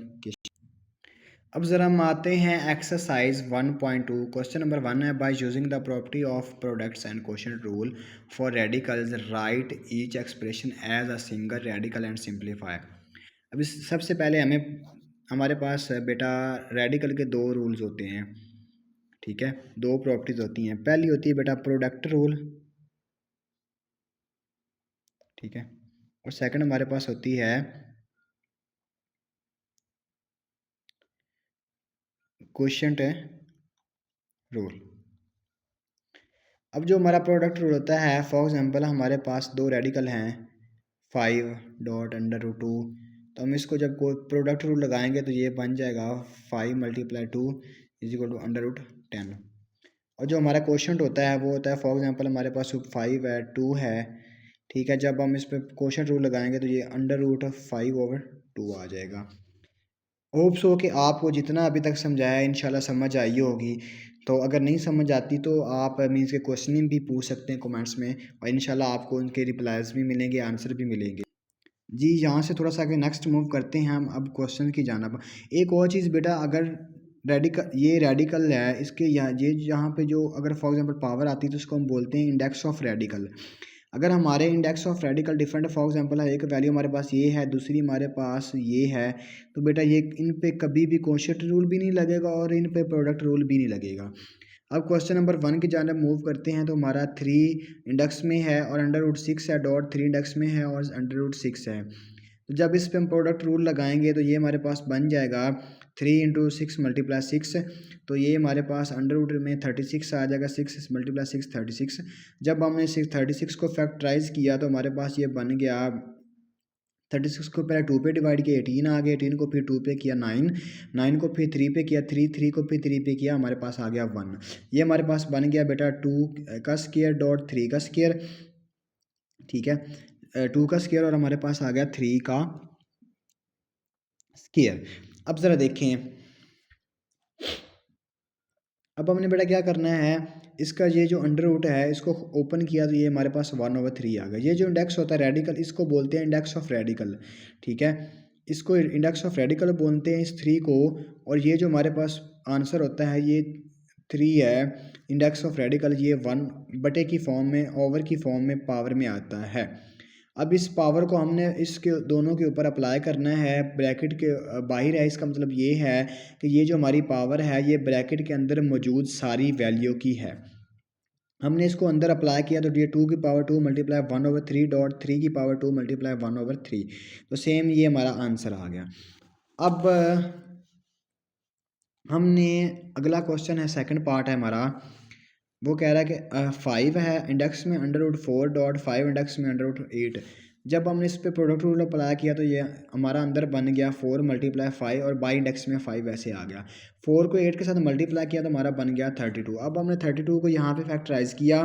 अब ज़रा हम आते हैं एक्सरसाइज 1.2। क्वेश्चन नंबर 1 है, by using the property of products and question rule for radicals write each expression as a single radical and simplify. अब इस सबसे पहले हमारे पास बेटा रेडिकल के दो रूल्स होते हैं, ठीक है, दो प्रॉपर्टीज होती हैं। पहली होती है बेटा प्रोडक्ट रूल, ठीक है, और सेकंड हमारे पास होती है क्वोशिएंट रूल। अब जो हमारा प्रोडक्ट रूल होता है, फॉर एग्जांपल हमारे पास दो रेडिकल हैं 5 डॉट अंडर रूट 2, तो हम इसको जब कोई प्रोडक्ट रूल लगाएंगे तो ये बन जाएगा 5 × 2 =√10। और जो हमारा क्वोशिएंट होता है वो होता है, फॉर एग्जांपल हमारे पास 5 है, 2 है, ठीक है। जब हम इस पर क्वोशिएंट रूल लगाएंगे तो ये √5/2 आ जाएगा। होप सो कि आपको जितना अभी तक समझाया इंशाल्लाह समझ आई होगी। तो अगर नहीं समझ आती तो आप मीन्स के क्वेश्चन भी पूछ सकते हैं कमेंट्स में, और इंशाल्लाह आपको उनके रिप्लाईज भी मिलेंगे, आंसर भी मिलेंगे। जी यहाँ से थोड़ा सा आगे नेक्स्ट मूव करते हैं हम अब क्वेश्चन की जानिब। एक और चीज़ बेटा, अगर ये रेडिकल है, इसके यहाँ पे जो अगर फॉर एग्जांपल पावर आती है तो उसको हम बोलते हैं इंडेक्स ऑफ रेडिकल। अगर हमारे index of radical different, for example है एक वैल्यू हमारे पास ये है, दूसरी हमारे पास ये है, तो बेटा ये इन पे कभी भी क्वोशिएंट रूल भी नहीं लगेगा और इन पे प्रोडक्ट रूल भी नहीं लगेगा। अब क्वेश्चन नंबर 1 की जानिब मूव करते हैं। तो हमारा 3 इंडेक्स में है और √6 है, डॉट 3 इंडेक्स में है और √6 है। तो जब इस पे हम प्रोडक्ट रूल लगाएंगे तो ये हमारे पास बन जाएगा 3 × 6 × 6, तो ये हमारे पास अंडर रूट में 36 आ जाएगा। 6 × 6 36। जब हमने 36 को फैक्टराइज किया तो हमारे पास ये बन गया 36 को पहले 2 पे डिवाइड किया 18 आ गया, 18 को फिर 2 पे किया 9, 9 को फिर 3 पे किया 3, 3 को फिर 3 पे किया, हमारे पास आ गया 1। ये हमारे पास बन गया बेटा 2 का स्क्वायर डॉट 3 का स्क्वायर, ठीक है, 2 का स्क्वायर और हमारे पास आ गया 3 का स्क्वायर। अब ज़रा देखें, अब हमने बेटा क्या करना है, इसका ये जो अंडर रूट है इसको ओपन किया तो ये हमारे पास 1/3 आ गया। ये जो इंडेक्स होता है रेडिकल, इसको बोलते हैं इंडेक्स ऑफ रेडिकल, ठीक है। इसको इंडेक्स ऑफ रेडिकल बोलते हैं इस 3 को। और ये जो हमारे पास आंसर होता है ये 3 है। इंडेक्स ऑफ रेडिकल ये 1/, की फॉर्म में, ओवर की फॉर्म में, पावर में आता है। अब इस पावर को हमने इसके दोनों के ऊपर अप्लाई करना है, ब्रैकेट के बाहर है। इसका मतलब ये है कि ये जो हमारी पावर है ये ब्रैकेट के अंदर मौजूद सारी वैल्यू की है। हमने इसको अंदर अप्लाई किया तो ये 2 की पावर 2 मल्टीप्लाई 1/3 डॉट 3 की पावर 2 मल्टीप्लाई 1/3, तो सेम ये हमारा आंसर आ गया। अब हमने अगला क्वेश्चन है, सेकंड पार्ट है हमारा, वो कह रहा है कि 5 है इंडेक्स में √4 डॉट 5 इंडेक्स में √8। जब हमने इस पे प्रोडक्ट रूल अप्लाई किया तो ये हमारा अंदर बन गया 4 × 5 और बाई इंडेक्स में 5 ऐसे आ गया। 4 को 8 के साथ मल्टीप्लाई किया तो हमारा बन गया 32। अब हमने 32 को यहाँ पे फैक्टराइज किया,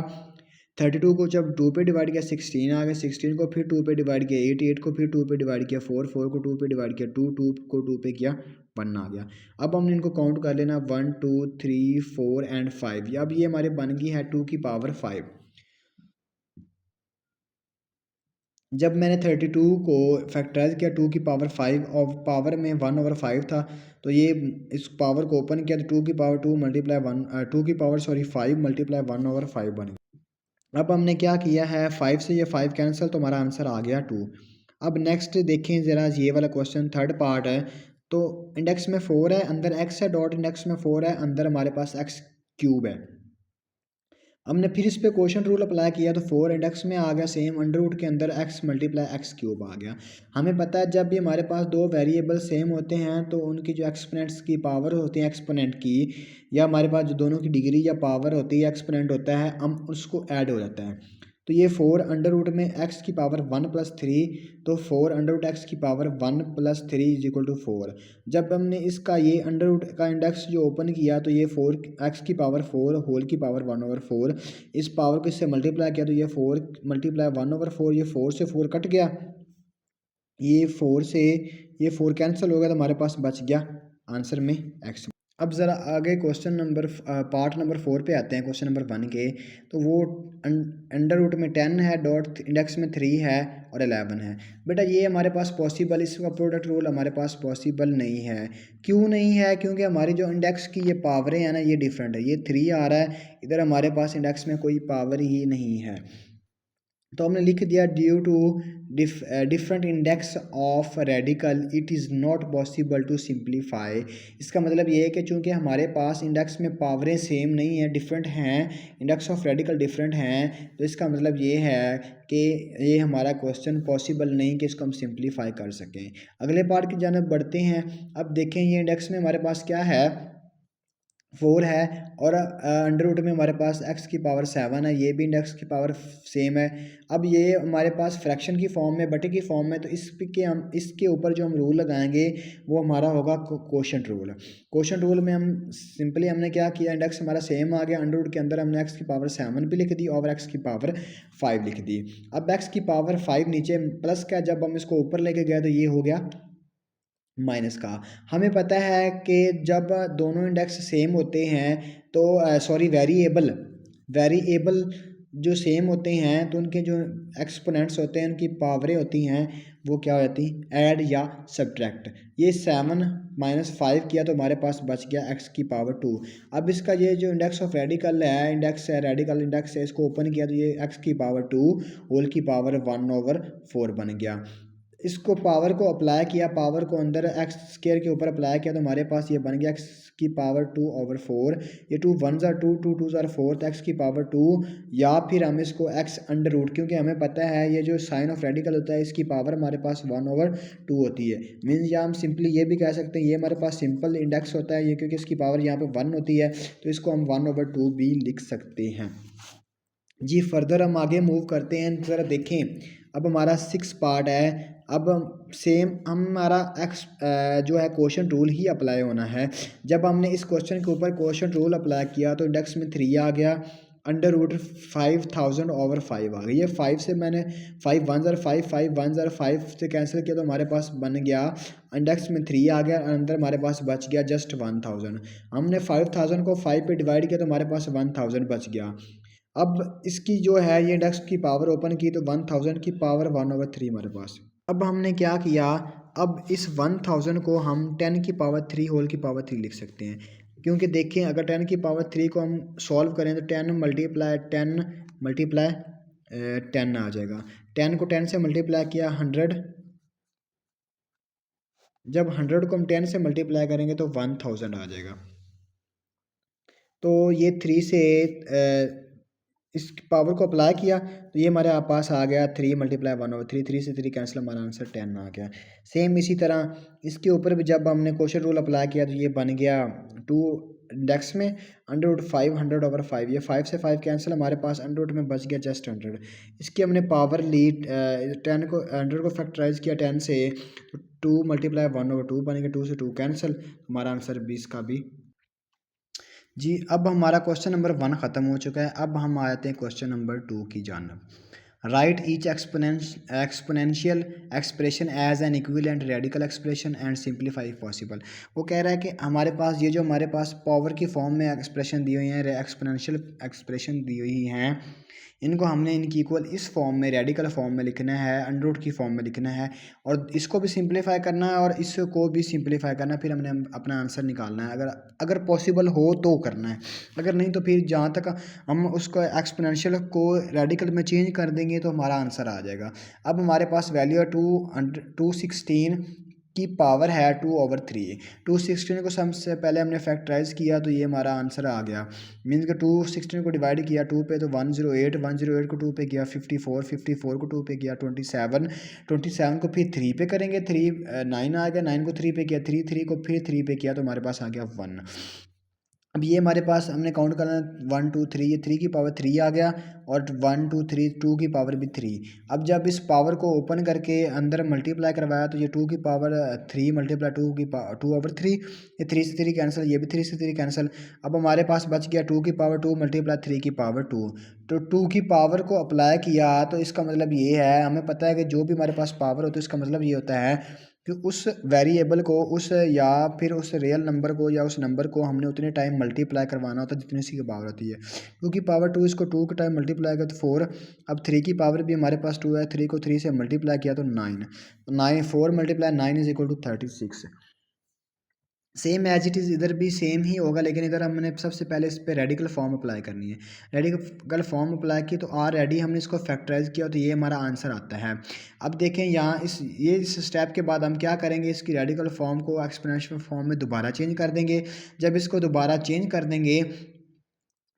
32 को जब 2 पे डिवाइड किया 16 आ गया, 16 को फिर 2 पे डिवाइड किया 8, 8 को फिर 2 पे डिवाइड किया 4, 4 को 2 पे डिवाइड किया 2, 2 को 2 पे किया 1 आ गया। अब हमने इनको काउंट कर लेना 1 2 3 4 एंड 5। अब ये हमारे बन गई है 2 की पावर 5। जब मैंने 32 को फैक्टराइज किया 2 की पावर 5 और पावर में 1/5 था, तो ये इस पावर को ओपन किया तो 2 की पावर 2 मल्टीप्लाई 1, 2 की पावर 5 मल्टीप्लाई 1/5 बन गया। अब हमने क्या किया है, 5 से ये 5 कैंसिल तो हमारा आंसर आ गया 2। अब नेक्स्ट देखें ज़रा, ये वाला क्वेश्चन थर्ड पार्ट है। तो इंडेक्स में 4 है, अंदर x है, डॉट इंडेक्स में 4 है, अंदर हमारे पास x³ है। हमने फिर इस पे क्वोशिएंट रूल अप्लाई किया तो 4 इंडेक्स में आ गया सेम, अंडर रूट के अंदर x मल्टीप्लाई x³ आ गया। हमें पता है जब भी हमारे पास दो वेरिएबल सेम होते हैं तो उनकी जो एक्सपोनेंट्स की पावर होती है एक्सपोनेंट की, या हमारे पास जो दोनों की डिग्री या पावर होती है एक्सपोनेंट होता है, हम उसको ऐड हो जाता है। तो ये 4 अंडर रूट में x की पावर 1 + 3, तो 4 अंडर रूट x की पावर 1 + 3 = 4। जब हमने इसका ये अंडर रूट का इंडेक्स जो ओपन किया तो ये 4 x की पावर 4 होल की पावर 1/4, इस पावर को इससे मल्टीप्लाई किया तो ये 4 मल्टीप्लाई 1/4, ये 4 से 4 कट गया, ये 4 से ये 4 कैंसिल हो गया तो हमारे पास बच गया आंसर में x। अब ज़रा आगे क्वेश्चन नंबर पार्ट नंबर 4 पे आते हैं, क्वेश्चन नंबर 1 के। तो वो अंडर रूट में 10 है, डॉट इंडेक्स में 3 है और 11 है। बेटा ये हमारे पास पॉसिबल, इसका प्रोडक्ट रूल हमारे पास पॉसिबल नहीं है। क्यों नहीं है? क्योंकि हमारी जो इंडेक्स की ये पावरें हैं ना ये डिफरेंट है। ये 3 आ रहा है, इधर हमारे पास इंडेक्स में कोई पावर ही नहीं है, तो हमने लिख दिया due to different index of radical it is not possible to simplify. इसका मतलब ये है कि चूँकि हमारे पास इंडेक्स में पावरें सेम नहीं हैं, डिफरेंट हैं, इंडेक्स ऑफ रेडिकल डिफरेंट हैं, तो इसका मतलब ये है कि ये हमारा क्वेश्चन पॉसिबल नहीं कि इसको हम सिंप्लीफाई कर सकें। अगले पार्ट की जानिब बढ़ते हैं। अब देखें ये इंडेक्स में हमारे पास क्या है, 4 है और अंडर रूट में हमारे पास x की पावर 7 है, ये भी इंडेक्स की पावर सेम है। अब ये हमारे पास फ्रैक्शन की फॉर्म में, बटे की फॉर्म में, तो इसके ऊपर जो हम रूल लगाएंगे वो हमारा होगा कोशेंट रूल। कोशेंट रूल में हम सिंपली हमने क्या किया, इंडेक्स हमारा सेम आ गया, अंडर रूट के अंदर हमने x की पावर 7 भी लिख दी और x की पावर 5 लिख दी। अब x की पावर 5 नीचे प्लस का, जब हम इसको ऊपर लेके गए तो ये हो गया माइनस का। हमें पता है कि जब दोनों इंडेक्स सेम होते हैं तो सॉरी वेरिएबल वेरिएबल जो सेम होते हैं तो उनके जो एक्सपोनेंट्स होते हैं, उनकी पावरें होती हैं, वो क्या हो जाती हैं, ऐड या सब्ट्रैक्ट। ये 7 - 5 किया तो हमारे पास बच गया x की पावर 2। अब इसका ये जो इंडेक्स ऑफ रेडिकल है, इंडेक्स है, रेडिकल इंडेक्स है, इसको ओपन किया तो ये x की पावर 2 होल की पावर 1/4 बन गया। इसको पावर को अप्लाई किया, पावर को अंदर एक्स स्केयर के ऊपर अप्लाई किया तो हमारे पास ये बन गया एक्स की पावर 2/4। ये 2 1 ज़ार 2, 2 2 ज़ार 4, तो एक्स की पावर 2, या फिर हम इसको एक्स अंडर रूट, क्योंकि हमें पता है ये जो साइन ऑफ रेडिकल होता है इसकी पावर हमारे पास 1/2 होती है। मीन्स या हम सिंपली ये भी कह सकते हैं ये हमारे पास सिंपल इंडेक्स होता है, ये क्योंकि इसकी पावर यहाँ पे 1 होती है तो इसको हम 1/2 भी लिख सकते हैं। जी फर्दर हम आगे मूव करते हैं, ज़रा देखें। अब हमारा 6 पार्ट है। अब सेम हमारा एक्स जो है क्वोशंट रूल ही अप्लाई होना है। जब हमने इस क्वेश्चन के ऊपर क्वोशंट रूल अप्लाई किया तो इंडेक्स में 3 आ गया, अंडर रूट 5000/5 आ गई। ये 5 से मैंने 5 1 ज़ार 5, 5 1 ज़ार 5 से कैंसिल किया तो हमारे पास बन गया इंडेक्स में 3 आ गया, अंदर हमारे पास बच गया जस्ट 1000। हमने 5000 को 5 पे डिवाइड किया तो हमारे पास 1000 बच गया। अब इसकी जो है ये इंडेक्स की पावर ओपन की तो 1000 की पावर 1/3 हमारे पास। अब हमने क्या किया, अब इस 1000 को हम 10 की पावर 3 होल की पावर 3 लिख सकते हैं, क्योंकि देखें अगर 10 की पावर 3 को हम सॉल्व करें तो 10 मल्टीप्लाई 10 मल्टीप्लाई 10 आ जाएगा। 10 को 10 से मल्टीप्लाई किया 100, जब 100 को हम 10 से मल्टीप्लाई करेंगे तो 1000 आ जाएगा। तो ये 3 से इस पावर को अप्लाई किया तो ये हमारे पास आ गया 3 × 1/3, 3 से 3 कैंसिल, हमारा आंसर 10 आ गया। सेम इसी तरह इसके ऊपर भी जब हमने क्वोशंट रूल अप्लाई किया तो ये बन गया 2 इंडेक्स में अंडर रूट 5 100/5। ये 5 से 5 कैंसिल, हमारे पास अंडर रूट में बच गया जस्ट 100। इसकी हमने पावर ली 10 को 100 को फैक्टराइज किया 10 से, तो 2 × 1/2 बन गया, 2 से 2 कैंसिल, हमारा आंसर 20 का भी। जी अब हमारा क्वेश्चन नंबर 1 ख़त्म हो चुका है। अब हम आते हैं क्वेश्चन नंबर 2 की जानब। Write each exponential expression as an equivalent radical expression and simplify possible. वो कह रहा है कि हमारे पास ये जो हमारे पास पावर की फॉर्म में एक्सप्रेशन दी हुई हैं, एक्सपोनेंशियल एक्सप्रेशन दी हुई हैं, इनको हमने इनकी इक्वल इस फॉर्म में, रेडिकल फॉर्म में लिखना है, अंडर रूट की फॉर्म में लिखना है, और इसको भी सिंप्लीफाई करना है और इसको भी सिंप्लीफाई करना है। फिर हमने अपना आंसर निकालना है, अगर अगर पॉसिबल हो तो करना है, अगर नहीं तो फिर जहाँ तक हम उसको एक्सपोनेंशियल को रेडिकल में चेंज कर देंगे तो हमारा आंसर आ जाएगा। अब हमारे पास वैल्यू है 216 की पावर है 2/3। 216 को सबसे पहले हमने फैक्टराइज किया तो ये हमारा आंसर आ गया। मीन्स कि 216 को डिवाइड किया 2 पे तो 108, 108 को 2 पे किया 54, 54 को 2 पे किया 27, 27 को फिर 3 पे करेंगे, 3 9 आ गया, 9 को 3 पे किया, 3 को फिर 3 पे किया तो हमारे पास आ गया 1। अब ये हमारे पास हमने काउंट करना 1 2 3, ये 3 की पावर 3 आ गया, और 1 2 3 2 की पावर भी 3। अब जब इस पावर को ओपन करके अंदर मल्टीप्लाई करवाया तो ये 2 की पावर 3 मल्टीप्लाई 2/3, ये 3 से 3 कैंसिल, ये भी 3 से 3 कैंसिल। अब हमारे पास बच गया 2 की पावर 2 मल्टीप्लाई 3 की पावर 2। तो 2 की पावर को अप्लाई किया तो इसका मतलब ये है, हमें पता है कि जो भी हमारे पास पावर होती है उसका मतलब ये होता है कि उस वेरिएबल को, उस या फिर उस रियल नंबर को या उस नंबर को हमने उतने टाइम मल्टीप्लाई करवाना होता है जितनी सी की पावर होती है। 2 की पावर 2, इसको 2 के टाइम मल्टीप्लाई किया तो 4। अब 3 की पावर भी हमारे पास 2 है, 3 को 3 से मल्टीप्लाई किया तो 9। 4 × 9 = 36। सेम एज इट इज़ इधर भी सेम ही होगा, लेकिन इधर हमने सबसे पहले इस पर रेडिकल फॉर्म अप्लाई करनी है। रेडिकल फॉर्म अप्लाई की तो रेडी हमने इसको फैक्टराइज किया तो ये हमारा आंसर आता है। अब देखें यहाँ इस स्टेप के बाद हम क्या करेंगे, इसकी रेडिकल फॉर्म को एक्सपोनेंशियल फॉर्म में दोबारा चेंज कर देंगे। जब इसको दोबारा चेंज कर देंगे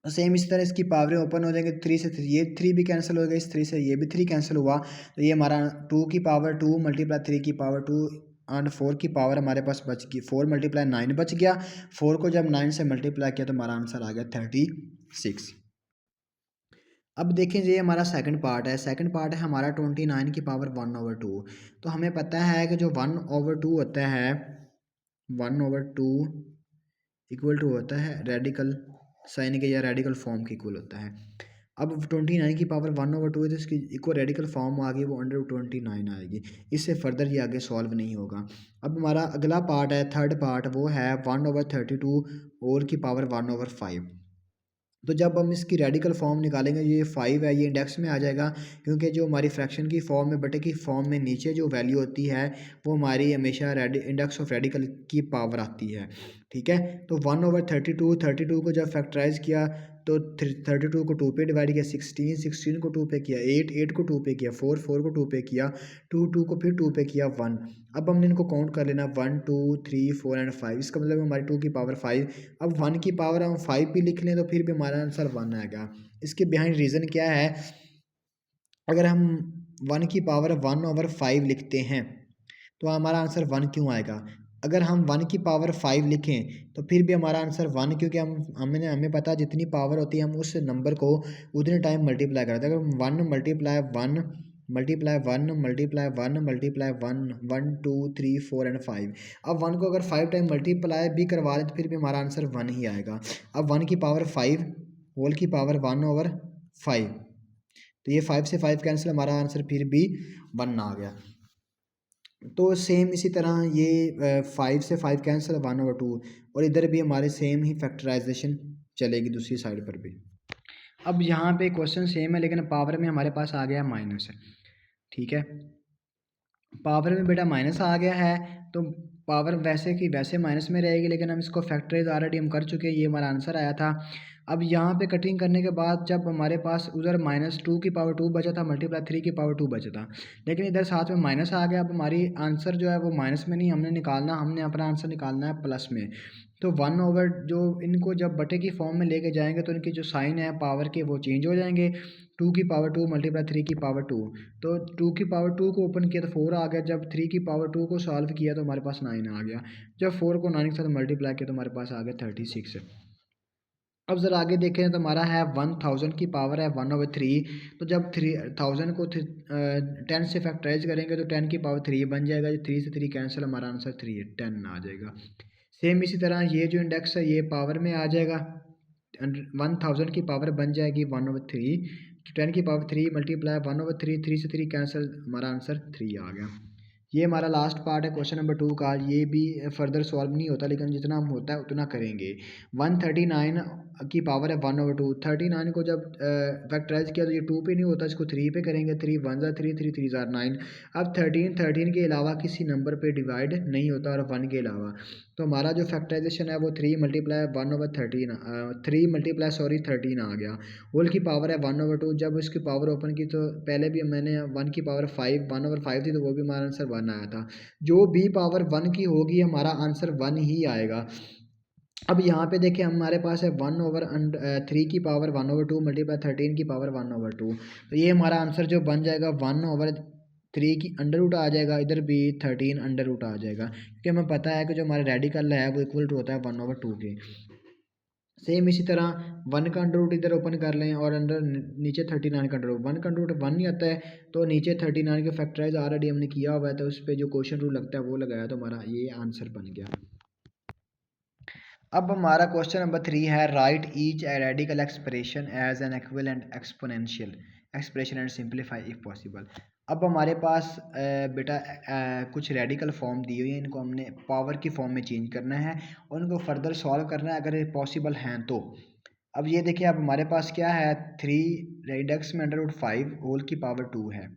सेम इसी तरह इसकी पावरें ओपन हो जाएंगे, 3 से 3 ये 3 भी कैंसिल हो गया, इस 3 से ये भी 3 कैंसिल हुआ, तो ये हमारा 2 की पावर 2 मल्टीप्लाई 3 की पावर 2 एंड 4 की पावर हमारे पास बच गई, 4 मल्टीप्लाई 9 बच गया। 4 को जब 9 से मल्टीप्लाई किया तो हमारा आंसर आ गया 36। अब देखें ये हमारा सेकंड पार्ट है। सेकंड पार्ट है हमारा 29 की पावर 1/2। तो हमें पता है कि जो 1/2 होता है, 1/2 इक्वल टू होता है रेडिकल साइन के या रेडिकल फॉर्म के इक्वल होता है। अब 29 की पावर 1/2 है तो इसकी इक्वल रेडिकल फॉर्म आ गई, वो √29 आएगी। इससे फर्दर ये आगे सॉल्व नहीं होगा। अब हमारा अगला पार्ट है, थर्ड पार्ट, वो है 1/32 होल की पावर 1/5। तो जब हम इसकी रेडिकल फॉर्म निकालेंगे, ये 5 है, ये इंडेक्स में आ जाएगा, क्योंकि जो हमारी फ्रैक्शन की फॉर्म में, बटे की फॉर्म में नीचे जो वैल्यू होती है वो हमारी हमेशा इंडेक्स ऑफ रेडिकल की पावर आती है। ठीक है, तो 1/32, 32 को जब फैक्टराइज किया तो 32 को 2 पे डिवाइड किया, 16 को 2 पे किया, 8 को 2 पे किया, 4 को 2 पे किया, 2 को फिर 2 पे किया, 1। अब हमने इनको काउंट कर लेना, 1 2 3 4 एंड 5। इसका मतलब हमारी 2 की पावर 5। अब 1 की पावर हम 5 भी लिख लें तो फिर भी हमारा आंसर 1 आएगा। इसके बिहाइंड रीज़न क्या है? अगर हम 1 की पावर 1/5 लिखते हैं तो हमारा आंसर 1 क्यों आएगा? अगर हम 1 की पावर 5 लिखें तो फिर भी हमारा आंसर 1, क्योंकि हमें पता है जितनी पावर होती है हम उस नंबर को उतने टाइम मल्टीप्लाई करते हैं। अगर 1 multiply 1 multiply 1 multiply 1 multiply 1, 1 2 3 4 and 5। अब 1 को अगर 5 टाइम मल्टीप्लाई भी करवा लें तो फिर भी हमारा आंसर 1 ही आएगा। अब 1 की पावर 5 होल की पावर 1/5, तो ये 5 से 5 कैंसिल, हमारा आंसर फिर भी 1 आ गया। तो सेम इसी तरह ये 5 से 5 कैंसिल, 1/2, और इधर भी हमारे सेम ही फैक्टराइजेशन चलेगी दूसरी साइड पर भी। अब यहाँ पे क्वेश्चन सेम है लेकिन पावर में हमारे पास आ गया माइनस है। ठीक है, पावर में बेटा माइनस आ गया है तो पावर वैसे की वैसे माइनस में रहेगी, लेकिन हम इसको फैक्टराइज ऑलरेडी हम कर चुके हैं, ये हमारा आंसर आया था। अब यहाँ पे कटिंग करने के बाद जब हमारे पास उधर -2 की पावर 2 बचा था, मल्टीप्लाई 3 की पावर 2 बचा था, लेकिन इधर साथ में माइनस आ गया। अब हमारी आंसर जो है वो माइनस में नहीं हमने निकालना, हमने अपना आंसर निकालना है प्लस में। तो 1 जो इनको जब बटे की फॉर्म में लेके जाएंगे तो इनकी जो साइन है पावर के वो चेंज हो जाएंगे। 2 की पावर 2 मल्टीप्लाई 3 की पावर 2, तो 2 की पावर 2 को ओपन किया तो 4 आ गया। जब 3 की पावर 2 को सॉल्व किया तो हमारे पास 9 आ गया। जब 4 को 9 के साथ मल्टीप्लाई किया तो हमारे पास आ गया 36। अब ज़रा आगे देखें तो हमारा है 1000 की पावर है 1/3। तो जब 3000 को 10 से फैक्टराइज करेंगे तो 10 की पावर 3 बन जाएगा। 3 से 3 कैंसिल, हमारा आंसर 3 है, 10 आ जाएगा। सेम इसी तरह ये जो इंडेक्स है ये पावर में आ जाएगा, 1000 की पावर बन जाएगी 1/3। 10 की पावर 3 मल्टीप्लाई 1/3, 3 से 3 कैंसिल, हमारा आंसर 3 आ गया। ये हमारा लास्ट पार्ट है क्वेश्चन नंबर 2 का। ये भी फर्दर सॉल्व नहीं होता, लेकिन जितना हम होता है उतना करेंगे। 139 की पावर है 1/2। 39 को जब फैक्टराइज किया तो ये 2 पे नहीं होता, इसको 3 पे करेंगे। 3 1 ज़ा 3, 3 3 ज़ा 9। अब 13 के अलावा किसी नंबर पे डिवाइड नहीं होता, और 1 के अलावा। तो हमारा जो फैक्टराइजेशन है वो 3 मल्टीप्लाई 1/13, 3 मल्टीप्लाई सॉरी 13 आ गया। होल की पावर है 1/2। जब इसकी पावर ओपन की तो पहले भी मैंने 1 की पावर 5 1/5 थी, तो वो भी हमारा आंसर 1 आया था। जो भी पावर 1 की होगी हमारा आंसर 1 ही आएगा। अब यहाँ पे देखिए हमारे पास है 1/3 की पावर 1/2 मल्टीप्लाई 13 की पावर 1/2। तो ये हमारा आंसर जो बन जाएगा 1/3 की अंडर रूट आ जाएगा, इधर भी 13 अंडर रूट आ जाएगा, क्योंकि हमें पता है कि जो हमारा रेडिकल है वो इक्वल टू होता है 1/2 के। सेम इसी तरह 1 का अंडर रूट इधर ओपन कर लें और अंडर नीचे 39 का अंडर रूट, 1 का अंडर रूट 1 ही आता है, तो नीचे 39 के फैक्टराइज ऑलरेडी हमने किया हुआ है, तो उस पर जो क्वेश्चन रूल लगता है वो लगाया, तो हमारा ये आंसर बन गया। अब हमारा क्वेश्चन नंबर 3 है, write each radical expression as an equivalent exponential expression and simplify if possible. अब हमारे पास बेटा कुछ रेडिकल फॉर्म दी हुई है, इनको हमने पावर की फॉर्म में चेंज करना है और इनको फर्दर सॉल्व करना है अगर पॉसिबल हैं तो। अब ये देखिए, अब हमारे पास क्या है, 3 इंडेक्स में अंडर रूट 5 होल की पावर 2 है।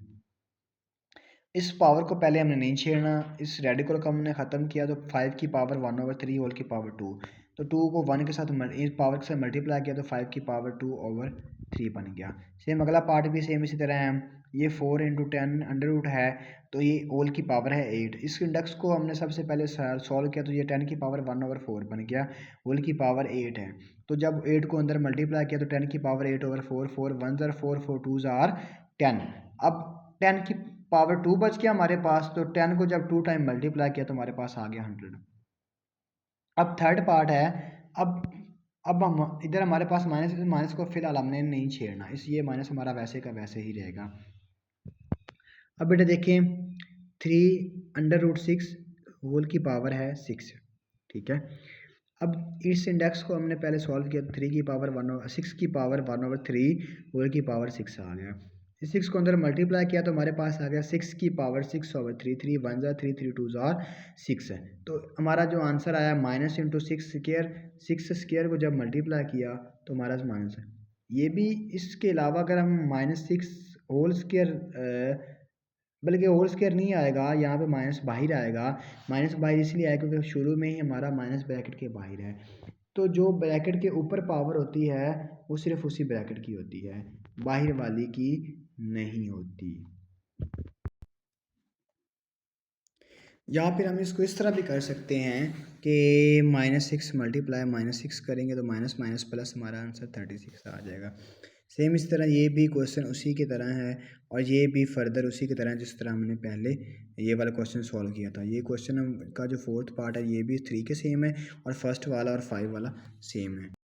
इस पावर को पहले हमने नहीं छेड़ना, इस रेडिकल को हमने ख़त्म किया तो 5 की पावर 1/3 होल की पावर 2, तो 2 को 1 के साथ इस पावर के साथ मल्टीप्लाई किया तो 5 की पावर 2/3 बन गया। सेम अगला पार्ट भी सेम इसी तरह है। ये 4 × 10 अंडर रूट है, तो ये होल की पावर है 8। इस इंडेक्स को हमने सबसे पहले सॉल्व किया तो ये 10 की पावर 1/4 बन गया, होल की पावर 8 है। तो जब 8 को अंदर मल्टीप्लाई किया तो 10 की पावर 8/4, 4 1 ज़ार 4 4 2 ज़ार 10। अब 10 की पावर 2 बच गया हमारे पास, तो 10 को जब 2 टाइम मल्टीप्लाई किया तो हमारे पास आ गया 100। अब थर्ड पार्ट है, अब हम इधर हमारे पास माइनस, माइनस को फिलहाल हमने नहीं छेड़ना, इसलिए माइनस हमारा वैसे का वैसे ही रहेगा। अब बेटा देखें, 3√6 होल की पावर है 6, ठीक है। अब इस इंडेक्स को हमने पहले सॉल्व किया, 3 की पावर 6 की पावर 1/3 होल की पावर 6 आ गया। इस 6 को अंदर मल्टीप्लाई किया तो हमारे पास आ गया 6 की पावर 6/3, 3 1 ज़ा 3, 3 2 ज़ा 6 है। तो हमारा जो आंसर आया माइनस इंटू 6 स्क्र, 6 स्क्र को जब मल्टीप्लाई किया तो हमारा माइनस है। ये भी इसके अलावा अगर हम -6 होल स्क्र, बल्कि होल स्क्वायर नहीं आएगा, यहाँ पे माइनस बाहर आएगा। माइनस बाहर इसलिए आया क्योंकि शुरू में ही हमारा माइनस ब्रैकेट के बाहर है। तो जो ब्रैकेट के ऊपर पावर होती है वो सिर्फ उसी ब्रैकेट की होती है, बाहर वाली की नहीं होती। या फिर हम इसको इस तरह भी कर सकते हैं कि -6 मल्टीप्लाई -6 करेंगे तो माइनस माइनस प्लस हमारा आंसर 36 आ जाएगा। सेम इस तरह ये भी क्वेश्चन उसी की तरह है, और ये भी फर्दर उसी की तरह जिस तरह हमने पहले ये वाला क्वेश्चन सॉल्व किया था। ये क्वेश्चन का जो फोर्थ पार्ट है ये भी 3 के सेम है, और फर्स्ट वाला और 5 वाला सेम है।